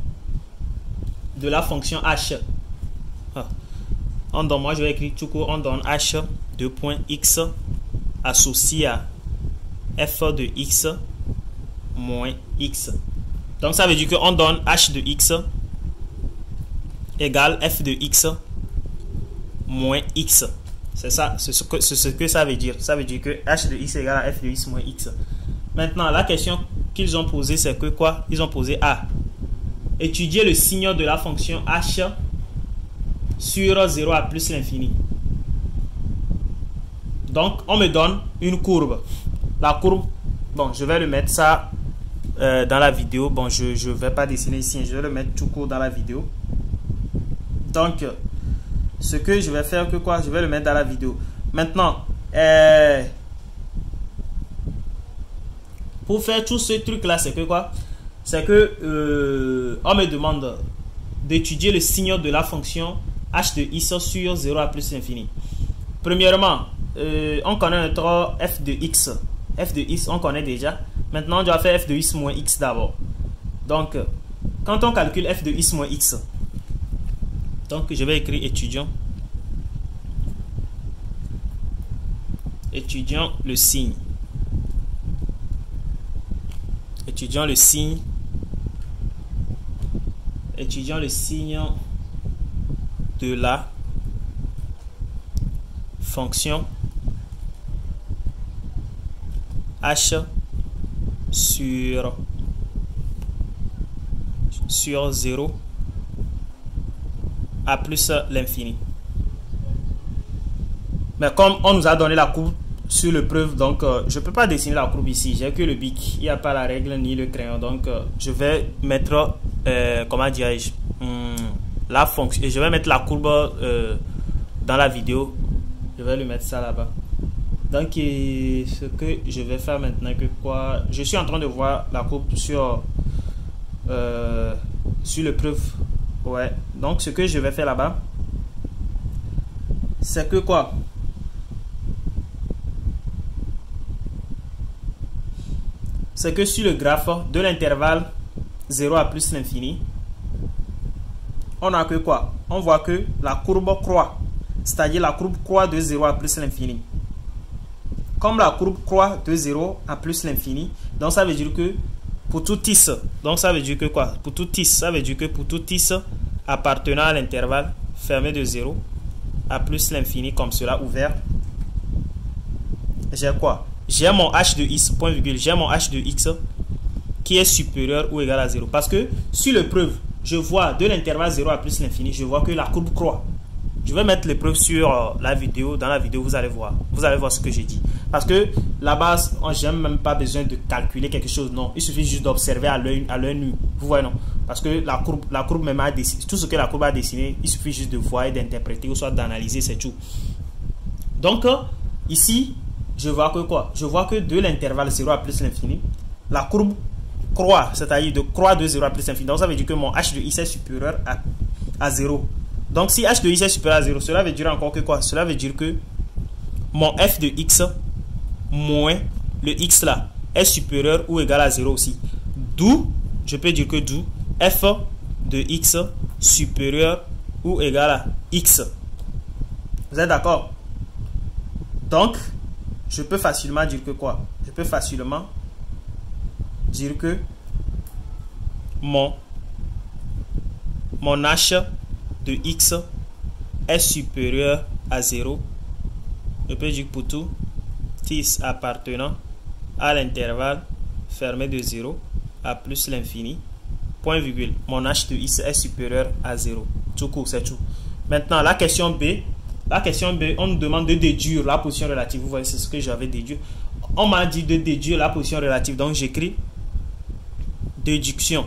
de la fonction h. Moi je vais écrire tout court, on donne h de point x associé à f de x moins x. Donc ça veut dire qu'on donne h de x égale f de x moins x. C'est ça, c'est ce que ça veut dire. Ça veut dire que h de x égale à f de x moins x. Maintenant, la question qu'ils ont posée, c'est que quoi? Ils ont posé A. Étudier le signe de la fonction h sur 0 à plus l'infini. Donc, on me donne une courbe. La courbe, bon, je vais le mettre ça dans la vidéo. Bon, je ne vais pas dessiner ici, je vais le mettre tout court dans la vidéo. Donc, ce que je vais faire que quoi, je vais le mettre dans la vidéo. Maintenant, pour faire tout ce truc là, c'est que quoi, c'est que on me demande d'étudier le signe de la fonction h de x sur 0 à plus l'infini. Premièrement, on connaît notre f de x. F de x, on connaît déjà. Maintenant, on doit faire f de x moins x d'abord. Donc, quand on calcule f de x moins x, donc je vais écrire étudiant le signe. Étudiant le signe de la fonction h sur 0 à plus l'infini. Mais comme on nous a donné la courbe sur le preuve, donc je ne peux pas dessiner la courbe ici, j'ai que le bic, il n'y a pas la règle ni le crayon, donc je vais mettre comment dirais-je, la fonction, et je vais mettre la courbe dans la vidéo, je vais lui mettre ça là-bas. Donc ce que je vais faire maintenant, que quoi, je suis en train de voir la courbe sur le preuve, ouais. Donc ce que je vais faire là-bas, c'est que quoi, c'est que sur le graphe de l'intervalle 0 à plus l'infini, on a que quoi, on voit que la courbe croît, c'est-à-dire la courbe croît de 0 à plus l'infini. Comme la courbe croît de 0 à plus l'infini, donc ça veut dire que pour tout x, donc ça veut dire que quoi, pour tout x, ça veut dire que pour tout x appartenant à l'intervalle fermé de 0 à plus l'infini comme cela ouvert, j'ai quoi, j'ai mon h de x, point virgule, j'ai mon h de x qui est supérieur ou égal à 0. Parce que sur le preuve, je vois de l'intervalle 0 à plus l'infini, je vois que la courbe croît. Je vais mettre les preuves sur la vidéo. Dans la vidéo, vous allez voir ce que j'ai dit. Parce que la base, j'ai même pas besoin de calculer quelque chose. Non, il suffit juste d'observer à l'œil nu. Vous voyez, non? Parce que la courbe même a dessiné, tout ce que la courbe a dessiné, il suffit juste de voir et d'interpréter ou soit d'analyser, c'est tout. Donc, ici, je vois que quoi? Je vois que de l'intervalle 0 à plus l'infini, la courbe croît, c'est-à-dire de croît de 0 à plus l'infini. Donc, ça veut dire que mon h de x est supérieur à 0. Donc, si h de x est supérieur à 0, cela veut dire encore que quoi? Cela veut dire que mon f de x moins le x là est supérieur ou égal à 0 aussi. D'où, je peux dire que d'où f de x supérieur ou égal à x. Vous êtes d'accord? Donc, je peux facilement dire que quoi? Je peux facilement dire que mon h de x est supérieur à 0. Je peux dire pour tout x appartenant à l'intervalle fermé de 0 à plus l'infini, point virgule, mon h de x est supérieur à 0. Tout court, c'est tout. Maintenant, la question B, on nous demande de déduire la position relative. Vous voyez, c'est ce que j'avais déduit. On m'a dit de déduire la position relative. Donc, j'écris déduction.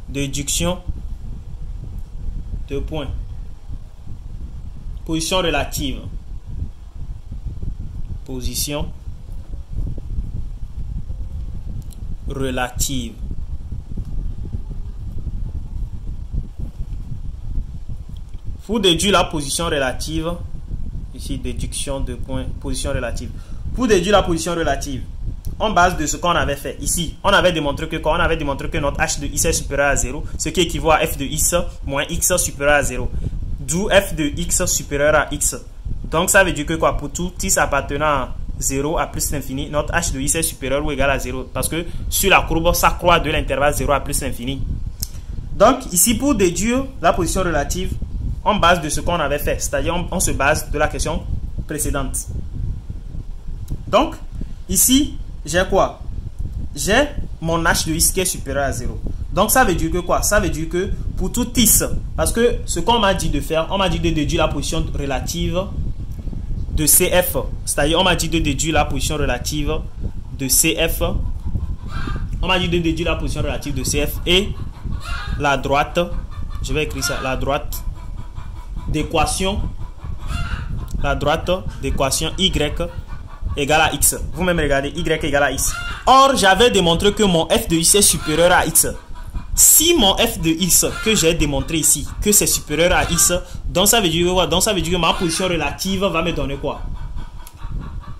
Déduction. Deux points. Position relative. Position relative. Pour déduire la position relative, ici déduction de points, position relative. Pour déduire la position relative, en base de ce qu'on avait fait ici, on avait démontré que quoi? On avait démontré que notre h de x est supérieur à 0, ce qui équivaut à f de x moins x supérieur à 0. D'où f de x supérieur à x. Donc ça veut dire que quoi? Pour tout x appartenant à 0 à plus l'infini, notre h de x est supérieur ou égal à 0. Parce que sur la courbe, ça croît de l'intervalle 0 à plus l'infini. Donc ici, pour déduire la position relative, en base de ce qu'on avait fait, c'est-à-dire on se base de la question précédente. Donc, ici, j'ai quoi? J'ai mon h de x qui est supérieur à 0. Donc, ça veut dire que quoi? Ça veut dire que pour tout x, parce que ce qu'on m'a dit de faire, on m'a dit de déduire la position relative de CF. C'est-à-dire, on m'a dit de déduire la position relative de CF. On m'a dit de déduire la position relative de CF et la droite je vais écrire ça, la droite d'équation y égale à x. Vous-même regardez, y égale à x. Or, j'avais démontré que mon f de x est supérieur à x. Si mon f de x que j'ai démontré ici, que c'est supérieur à x, donc ça veut dire quoi? Donc ça veut dire que ma position relative va me donner quoi?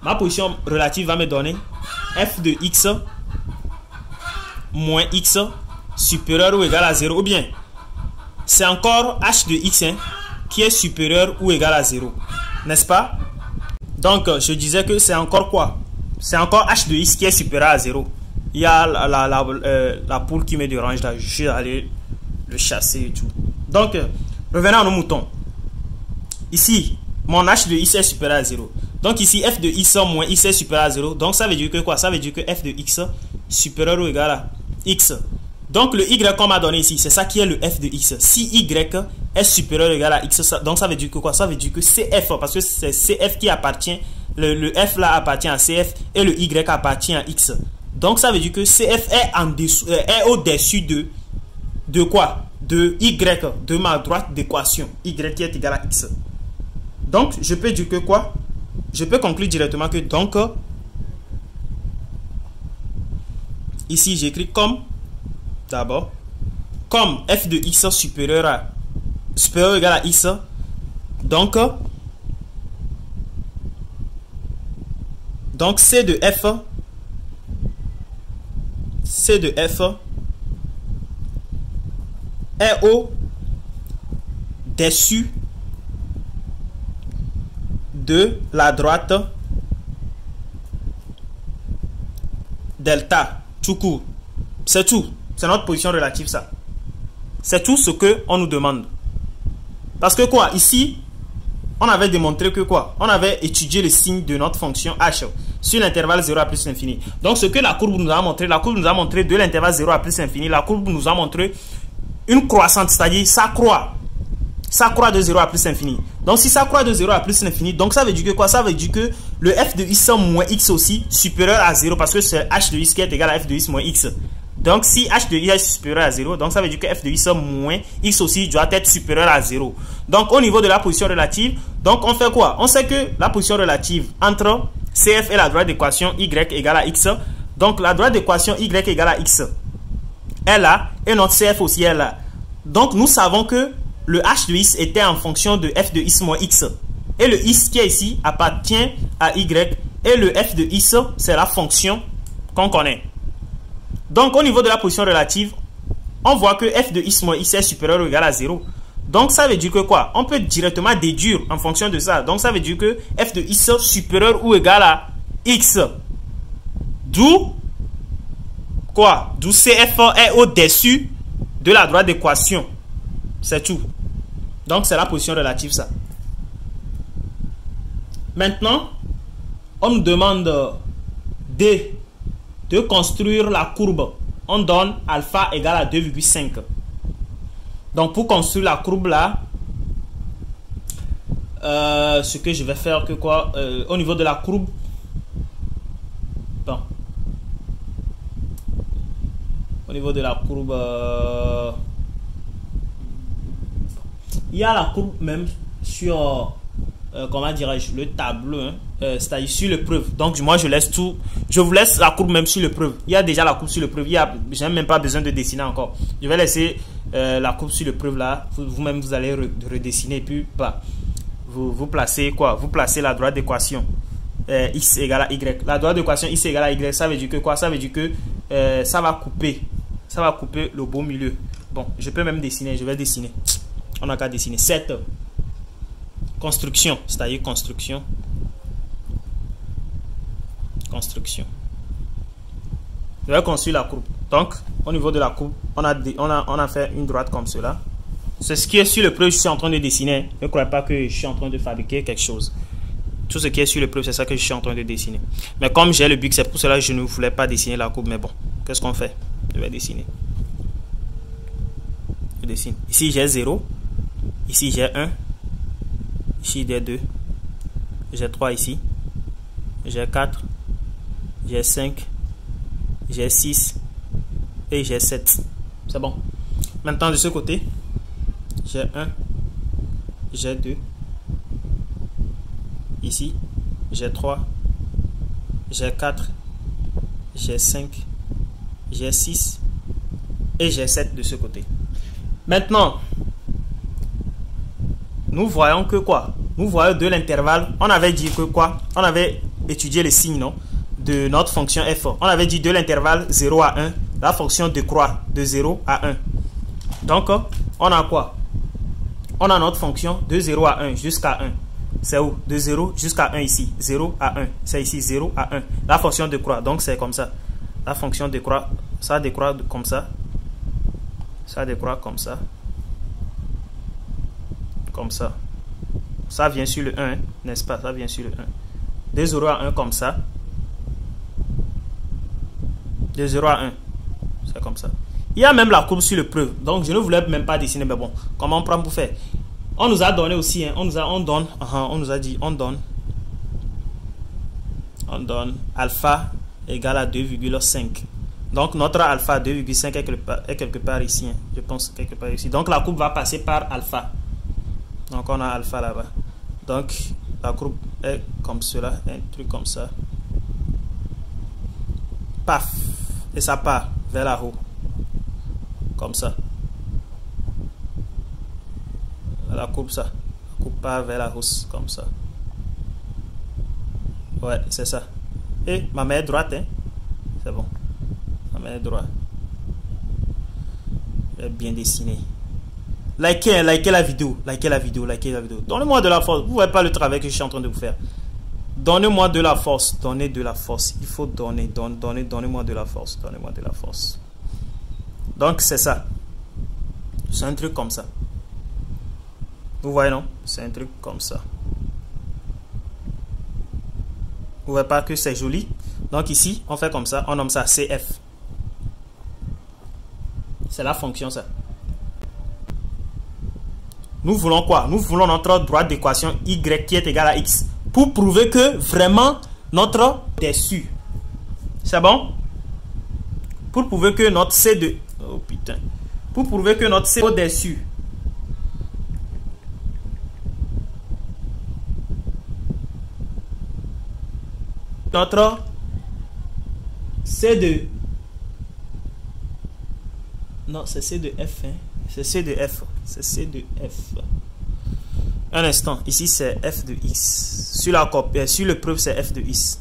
Ma position relative va me donner f de x moins x supérieur ou égal à 0. Ou bien, c'est encore h de x qui est supérieur ou égal à 0. N'est-ce pas? Donc, je disais que c'est encore quoi? C'est encore h de x qui est supérieur à 0. Il y a la poule qui me dérange là. Je suis allé le chasser et tout. Donc, revenons à nos moutons. Ici, mon h de x est supérieur à 0. Donc ici, f de x moins x est supérieur à 0. Donc ça veut dire que quoi? Ça veut dire que f de x supérieur ou égal à x. Donc le y qu'on m'a donné ici, c'est ça qui est le f de x. Si y est supérieur ou égal à x, donc ça veut dire que quoi? Ça veut dire que cf, parce que c'est cf qui appartient, le f là appartient à cf et le y appartient à x. Donc ça veut dire que cf est au-dessus de quoi? De y, de ma droite d'équation, y qui est égal à x. Donc je peux dire que quoi? Je peux conclure directement que donc ici j'écris comme d'abord comme f de x supérieur ou égal à x, donc c de f est au-dessus de la droite delta tout court. C'est tout. C'est notre position relative, ça. C'est tout ce que on nous demande. Parce que quoi? Ici, on avait démontré que quoi? On avait étudié le signe de notre fonction h sur l'intervalle 0 à plus l'infini. Donc, ce que la courbe nous a montré, de l'intervalle 0 à plus l'infini, la courbe nous a montré une croissante, c'est-à-dire ça croît. Ça croît de 0 à plus l'infini. Donc, si ça croît de 0 à plus l'infini, donc ça veut dire que quoi? Ça veut dire que le f de x moins x aussi supérieur à 0 parce que c'est h de x qui est égal à f de x moins x. Donc, si h de x est supérieur à 0, donc ça veut dire que f de x moins x aussi doit être supérieur à 0. Donc, au niveau de la position relative, donc on fait quoi? On sait que la position relative entre CF et la droite d'équation y égale à x. Donc, la droite d'équation y égale à x est là et notre CF aussi est là. Donc, nous savons que le h de x était en fonction de f de x moins x. Et le x qui est ici appartient à y. Et le f de x, c'est la fonction qu'on connaît. Donc, au niveau de la position relative, on voit que f de x moins x est supérieur ou égal à 0. Donc, ça veut dire que quoi? On peut directement déduire en fonction de ça. Donc, ça veut dire que f de x supérieur ou égal à x. D'où quoi? D'où CF est au-dessus de la droite d'équation. C'est tout. Donc, c'est la position relative, ça. Maintenant, on nous demande de construire la courbe. On donne alpha égale à 2,5. Donc, pour construire la courbe là, ce que je vais faire, que quoi, au niveau de la courbe, bon, au niveau de la courbe, il y a la courbe même sur, comment dirais-je, le tableau, hein, c'est-à-dire sur l'épreuve. Donc, moi, je vous laisse la courbe même sur l'épreuve. Il y a déjà la courbe sur l'épreuve. Je n'ai même pas besoin de dessiner encore. Je vais laisser la courbe sur l'épreuve là. Vous-même, vous allez redessiner. Et puis, bah, vous placez quoi? Vous placez la droite d'équation x égale à y. La droite d'équation x égale à y, ça veut dire que quoi? Ça veut dire que ça va couper le beau milieu. Bon, je peux même dessiner. Je vais dessiner. On n'a qu'à dessiner. Cette construction, c'est-à-dire construction. Je vais construire la courbe. Donc, au niveau de la courbe, on a fait une droite comme cela. C'est ce qui est sur le preuve, je suis en train de dessiner. Ne croyez pas que je suis en train de fabriquer quelque chose. Tout ce qui est sur le preuve, c'est ça que je suis en train de dessiner. Mais comme j'ai le but, c'est pour cela que je ne voulais pas dessiner la courbe. Mais bon, qu'est-ce qu'on fait? Je vais dessiner. Je dessine. Ici, j'ai 0. Ici, j'ai 1. Ici, j'ai 2. J'ai 3 ici. J'ai 4. J'ai 5. J'ai 6. Et j'ai 7. C'est bon. Maintenant, de ce côté, j'ai 1, j'ai 2, ici, j'ai 3, j'ai 4, j'ai 5, j'ai 6 et j'ai 7 de ce côté. Maintenant, nous voyons que quoi? Nous voyons de l'intervalle, on avait dit que quoi? On avait étudié les signes, non? De notre fonction f. On avait dit de l'intervalle 0 à 1, la fonction décroît de 0 à 1. Donc, on a quoi? On a notre fonction de 0 à 1 jusqu'à 1. C'est où? De 0 jusqu'à 1 ici. 0 à 1. C'est ici 0 à 1. La fonction décroît. Donc, c'est comme ça. La fonction décroît. Ça décroît comme ça. Ça décroît comme ça. Comme ça. Ça vient sur le 1, hein, n'est-ce pas? Ça vient sur le 1. De 0 à 1 comme ça. De 0 à 1. C'est comme ça. Il y a même la courbe sur le preuve. Donc, je ne voulais même pas dessiner. Mais bon, comment on prend pour faire? On nous a donné aussi, hein, on nous a dit, on donne alpha égale à 2,5. Donc, notre alpha 2,5 est quelque part ici. Hein, je pense quelque part ici. Donc, la courbe va passer par alpha. Donc, on a alpha là-bas. Donc, la courbe est comme cela, un truc comme ça. Paf! Et ça part vers la haut. Comme ça. La courbe, ça. La courbe part vers la hausse, comme ça. Ouais, c'est ça. Et ma main est droite, hein. C'est bon. Ma main est droite. Bien dessiné. Likez la vidéo. Likez la vidéo. Donnez-moi de la force. Vous ne voyez pas le travail que je suis en train de vous faire. Donnez-moi de la force. Donnez de la force. Il faut donner. Donnez-moi de la force. Donnez-moi de la force. Donc, c'est ça. C'est un truc comme ça. Vous voyez, non? C'est un truc comme ça. Vous voyez pas que c'est joli? Donc, ici, on fait comme ça. On nomme ça CF. C'est la fonction, ça. Nous voulons quoi? Nous voulons notre droite d'équation y qui est égal à x. Pour prouver que vraiment notre dessus. C'est bon? Pour prouver que notre C de... Oh putain. Pour prouver que notre C au-dessus. Notre C de... Non, c'est C de F. Hein? C'est C de F. C'est C de F. Un instant. Ici, c'est F de X. Sur le preuve, c'est F de X.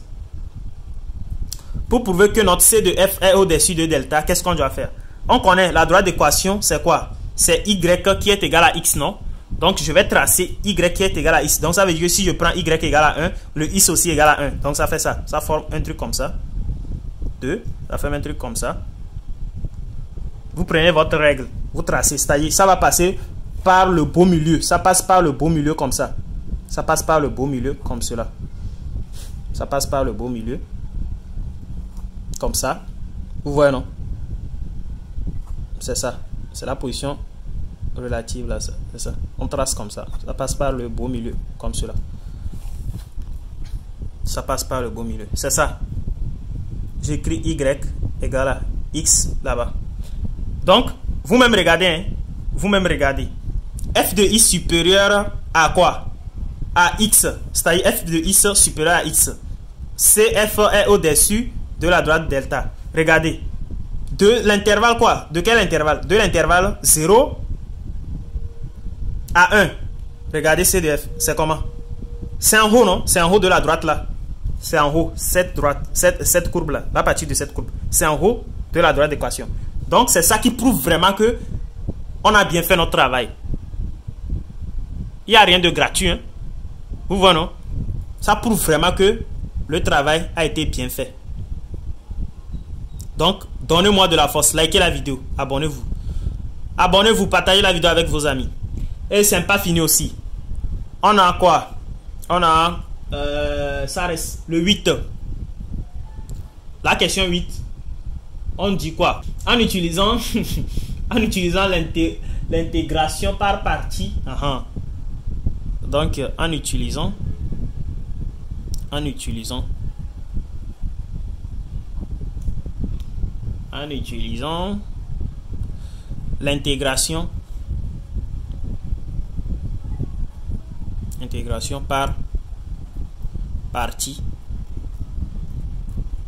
Pour prouver que notre C de F est au-dessus de delta, qu'est-ce qu'on doit faire? On connaît la droite d'équation, c'est quoi? C'est Y qui est égal à X, non? Donc, je vais tracer Y qui est égal à X. Donc, ça veut dire que si je prends Y égal à 1, le X aussi égal à 1. Donc, ça fait ça. Ça forme un truc comme ça. 2. Ça fait un truc comme ça. Vous prenez votre règle. Vous tracez. C'est-à-dire, ça va passer par le beau milieu. Ça passe par le beau milieu comme ça. Ça passe par le beau milieu comme cela. Ça passe par le beau milieu. Comme ça. Vous voyez, non? C'est ça. C'est la position relative là. C'est ça. On trace comme ça. Ça passe par le beau milieu. Comme cela. Ça passe par le beau milieu. C'est ça. J'écris Y égale à X là-bas. Donc, vous-même regardez. Hein? Vous-même regardez. F de X supérieur à quoi? À X. C'est-à-dire F de X supérieur à X. CF est au-dessus de la droite delta. Regardez. De l'intervalle quoi? De quel intervalle? De l'intervalle 0 à 1. Regardez C de F. C'est comment? C'est en haut, non? C'est en haut de la droite là. C'est en haut. Cette droite. Cette courbe là. À partir de cette courbe. C'est en haut de la droite d'équation. Donc c'est ça qui prouve vraiment que on a bien fait notre travail. Il n'y a rien de gratuit. Hein? Vous voyez, non? Ça prouve vraiment que le travail a été bien fait. Donc, donnez-moi de la force. Likez la vidéo. Abonnez-vous. Abonnez-vous. Partagez la vidéo avec vos amis. Et c'est pas fini aussi. On a quoi? On a... ça reste le 8. La question 8. On dit quoi? En utilisant... en utilisant l'intégration par partie. Donc, en utilisant l'intégration intégration par partie.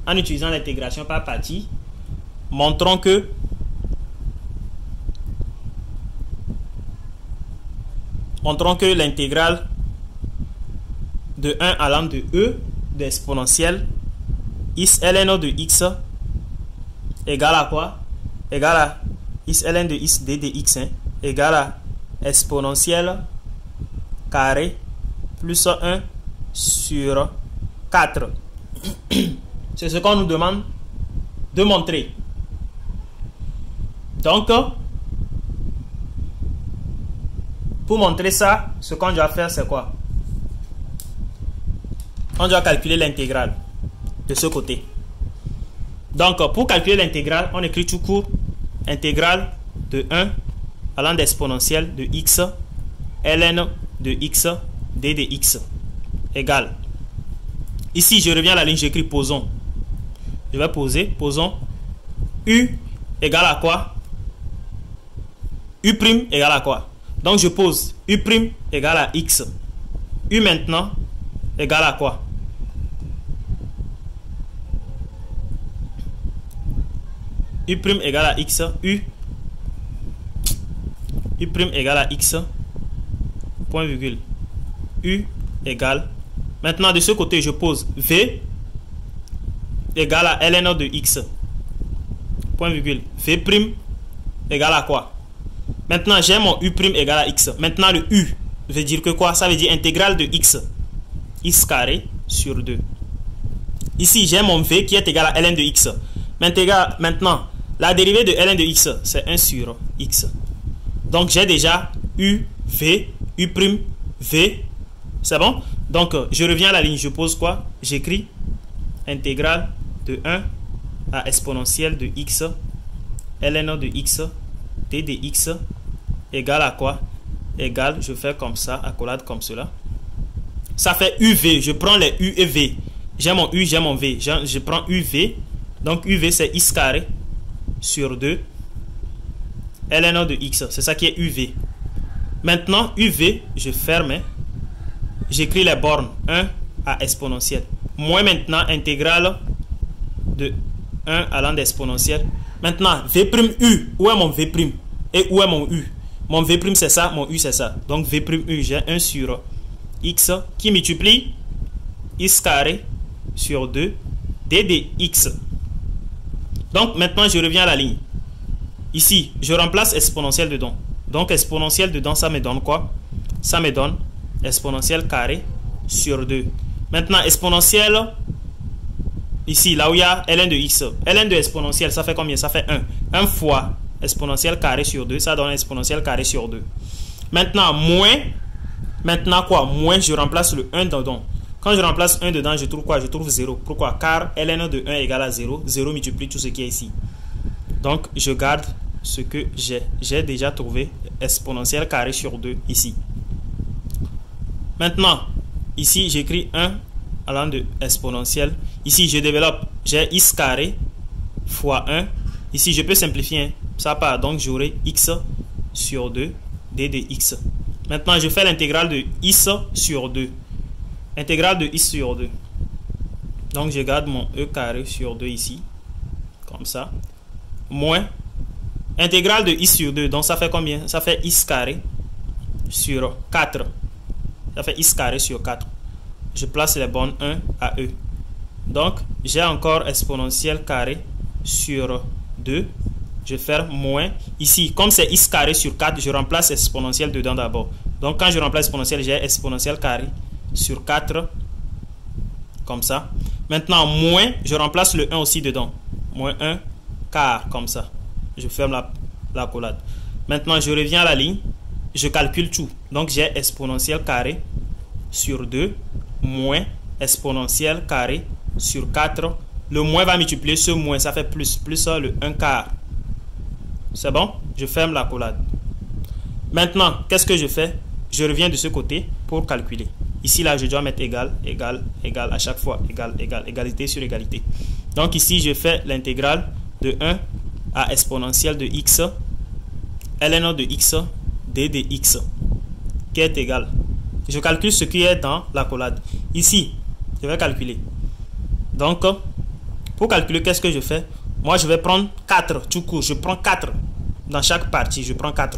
En utilisant l'intégration par partie, montrons que l'intégrale de 1 allant de e de exponentielle is ln de x égale à quoi? Égale à is ln de x d de x égale à exponentielle carré plus 1 sur 4. C'est ce qu'on nous demande de montrer. Donc, pour montrer ça, ce qu'on doit faire, c'est quoi? On doit calculer l'intégrale de ce côté. Donc, pour calculer l'intégrale, on écrit tout court intégrale de 1 allant d'exponentielle de x ln de x d de x égale. Ici, je reviens à la ligne, j'écris posons. Je vais poser, posons u égale à quoi? U' égale à quoi? Donc, je pose u' égale à x. U maintenant égale à quoi? U' égale à x. U' égale à x. Point virgule. U égale. Maintenant, de ce côté, je pose v égale à ln de x. Point virgule. V' égale à quoi? Maintenant, j'ai mon u' égale à x. Maintenant, le u veut dire que quoi? Ça veut dire intégrale de x. X carré sur 2. Ici, j'ai mon v qui est égal à ln de x. Maintenant, la dérivée de ln de x, c'est 1 sur x. Donc, j'ai déjà u, v, u', v. C'est bon? Donc, je reviens à la ligne. Je pose quoi? J'écris intégrale de 1 à exponentielle de x, ln de x, d de x, égale à quoi? Égale, je fais comme ça, accolade comme cela. Ça fait uv. Je prends les u et v. J'ai mon u, j'ai mon v. Je prends uv. Donc, uv, c'est x carré sur 2 ln de x. C'est ça qui est uv. Maintenant, uv, je ferme. J'écris les bornes 1 à exponentielle. Moins maintenant, intégrale de 1 allant d'exponentielle. Maintenant, v' u. Où est mon v'? Et où est mon u? Mon v' c'est ça, mon u c'est ça. Donc, v' u, j'ai 1 sur x qui multiplie x carré sur 2 d de x. Donc, maintenant, je reviens à la ligne. Ici, je remplace exponentielle dedans. Donc, exponentielle dedans, ça me donne quoi? Ça me donne exponentielle carré sur 2. Maintenant, exponentielle, ici, là où il y a ln de x. Ln de exponentielle, ça fait combien? Ça fait 1. 1 fois exponentielle carré sur 2, ça donne exponentielle carré sur 2. Maintenant, moins. Maintenant, quoi? Moins, je remplace le 1 dedans. Quand je remplace 1 dedans, je trouve quoi? Je trouve 0. Pourquoi? Car ln de 1 égale à 0. 0 multiplie tout ce qui est ici. Donc, je garde ce que j'ai. J'ai déjà trouvé exponentielle carré sur 2 ici. Maintenant, ici, j'écris 1 allant de exponentielle. Ici, je développe. J'ai x carré fois 1. Ici, je peux simplifier. Hein. Ça part. Donc, j'aurai x sur 2 d de x. Maintenant, je fais l'intégrale de x sur 2. Intégrale de x sur 2. Donc, je garde mon e carré sur 2 ici. Comme ça. Moins. Intégrale de x sur 2. Donc, ça fait combien? Ça fait x carré sur 4. Ça fait x carré sur 4. Je place les bornes 1 à e. Donc, j'ai encore exponentielle carré sur 2. Je vais faire moins. Ici, comme c'est x carré sur 4, je remplace exponentielle dedans d'abord. Donc, quand je remplace exponentielle, j'ai exponentielle carré sur 4. Comme ça. Maintenant, moins, je remplace le 1 aussi dedans. Moins 1 quart, comme ça. Je ferme la collade. Maintenant, je reviens à la ligne. Je calcule tout. Donc, j'ai exponentielle carré sur 2 moins exponentielle carré sur 4. Le moins va multiplier ce moins, ça fait plus. Plus le 1 quart. C'est bon? Je ferme la collade. Maintenant, qu'est-ce que je fais? Je reviens de ce côté pour calculer. Ici, là, je dois mettre égal, égal, égal à chaque fois. Égal, égal, égalité sur égalité. Donc, ici, je fais l'intégrale de 1 à exponentielle de x, ln de x, d de x, qui est égal Je calcule ce qui est dans l'accolade. Ici, je vais calculer. Donc, pour calculer, qu'est-ce que je fais? Moi, je vais prendre 4 tout court. Je prends 4 dans chaque partie. Je prends 4.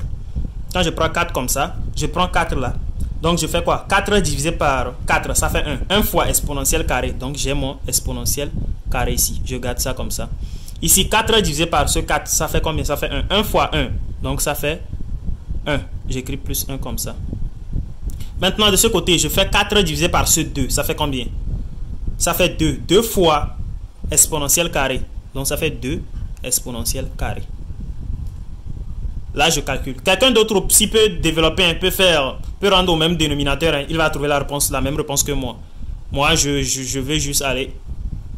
Quand je prends 4 comme ça, je prends 4 là. Donc, je fais quoi? 4 divisé par 4, ça fait 1. 1 fois exponentielle carré. Donc, j'ai mon exponentielle carré ici. Je garde ça comme ça. Ici, 4 divisé par ce 4, ça fait combien? Ça fait 1. 1 fois 1. Donc, ça fait 1. J'écris plus 1 comme ça. Maintenant, de ce côté, je fais 4 divisé par ce 2. Ça fait combien? Ça fait 2. 2 fois exponentielle carré. Donc, ça fait 2 exponentielle carré. Là, je calcule. Quelqu'un d'autre aussi peut développer un peu, peut rendre au même dénominateur. Hein. Il va trouver la réponse, la même réponse que moi. Moi, je vais juste aller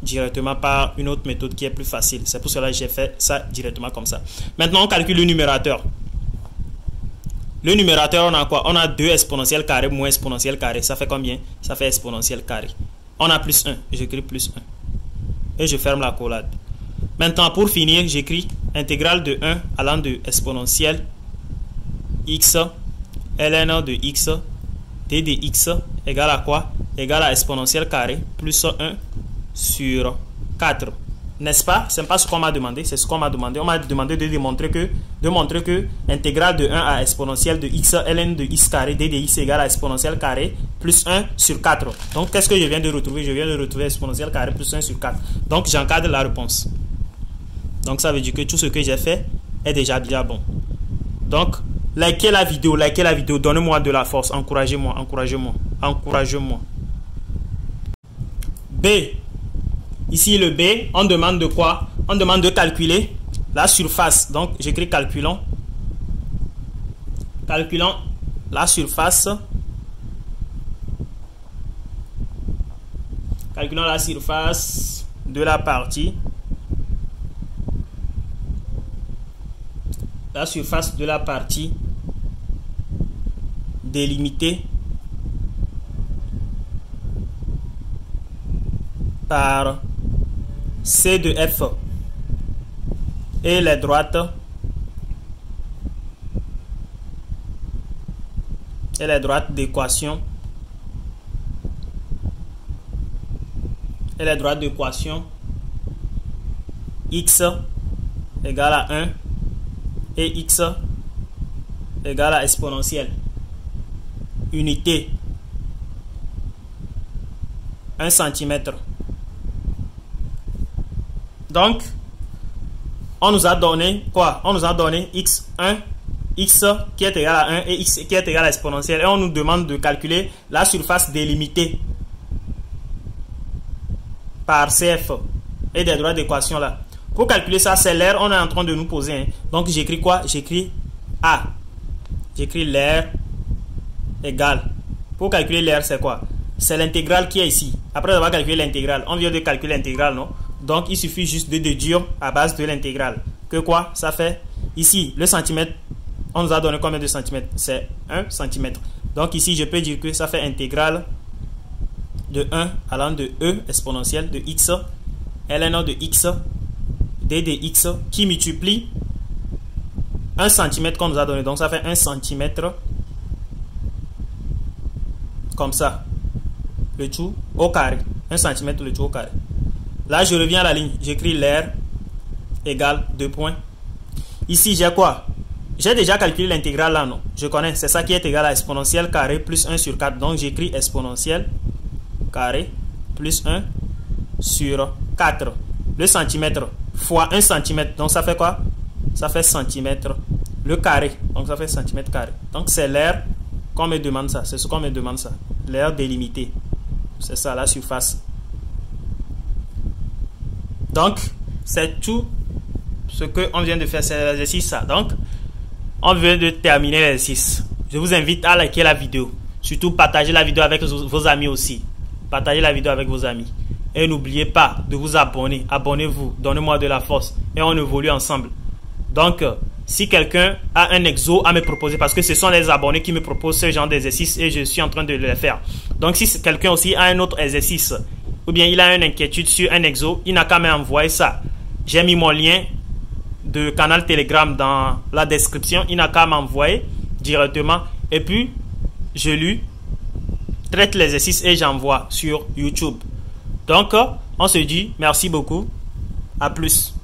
directement par une autre méthode qui est plus facile. C'est pour cela que j'ai fait ça directement comme ça. Maintenant, on calcule le numérateur. Le numérateur, on a quoi? On a 2 exponentielle carré moins exponentielle carré. Ça fait combien? Ça fait exponentielle carré. On a plus 1. J'écris plus 1. Et je ferme la collade. Maintenant, pour finir, j'écris intégrale de 1 allant de exponentielle x ln de x d de x égale à quoi? Égale à exponentielle carré plus 1 sur 4. N'est-ce pas? Ce n'est pas ce qu'on m'a demandé, c'est ce qu'on m'a demandé. On m'a demandé de montrer que intégrale de 1 à exponentielle de x ln de x carré d de x égale à exponentielle carré plus 1 sur 4. Donc, qu'est-ce que je viens de retrouver? Je viens de retrouver exponentielle carré plus 1 sur 4. Donc, j'encadre la réponse. Donc, ça veut dire que tout ce que j'ai fait est déjà bon. Donc, likez la vidéo, donnez-moi de la force, encouragez-moi. B. Ici, le B, on demande de quoi? On demande de calculer la surface. Donc, j'écris calculons. Calculons la surface. Calculons la surface de la partie. La surface de la partie délimitée par C de F et les droites d'équation x égale à 1 et x égale à exponentielle unité 1 cm. Donc, on nous a donné quoi? On nous a donné x1, x qui est égal à 1 et x qui est égal à exponentielle. Et on nous demande de calculer la surface délimitée par CF et des droits d'équation là. Pour calculer ça, c'est l'air on est en train de nous poser. Hein. Donc, j'écris quoi? J'écris A. J'écris l'air égale. Pour calculer l'air, c'est quoi? C'est l'intégrale qui est ici. Après avoir calculé l'intégrale, on vient de calculer l'intégrale, non? Donc, il suffit juste de déduire à base de l'intégrale. Que quoi? Ça fait ici, le centimètre, on nous a donné combien de centimètres? C'est 1 centimètre. Donc, ici, je peux dire que ça fait intégrale de 1 allant de e exponentielle de x, ln de x, d de x, qui multiplie 1 centimètre qu'on nous a donné. Donc, ça fait 1 centimètre comme ça. Le tout au carré. 1 centimètre le tout au carré. Là, je reviens à la ligne. J'écris l'air égale 2 points. Ici, j'ai quoi? J'ai déjà calculé l'intégrale là, non? Je connais. C'est ça qui est égal à exponentielle carré plus 1 sur 4. Donc, j'écris exponentielle carré plus 1 sur 4. Le centimètre fois 1 centimètre. Donc, ça fait quoi? Ça fait centimètre. Le carré. Donc, ça fait centimètre carré. Donc, c'est l'air qu'on me demande ça. C'est ce qu'on me demande ça. L'air délimité. C'est ça, la surface. Donc, c'est tout ce qu'on vient de faire. C'est l'exercice ça. Donc, on vient de terminer l'exercice. Je vous invite à liker la vidéo. Surtout, partagez la vidéo avec vos amis aussi. Partagez la vidéo avec vos amis. Et n'oubliez pas de vous abonner. Abonnez-vous. Donnez-moi de la force. Et on évolue ensemble. Donc, si quelqu'un a un exo à me proposer, parce que ce sont les abonnés qui me proposent ce genre d'exercice et je suis en train de le faire. Donc, si quelqu'un aussi a un autre exercice, ou bien il a une inquiétude sur un exo, il n'a qu'à m'envoyer ça. J'ai mis mon lien de canal Telegram dans la description. Il n'a qu'à m'envoyer directement. Et puis, je lui traite l'exercice et j'envoie sur YouTube. Donc, on se dit merci beaucoup. À plus.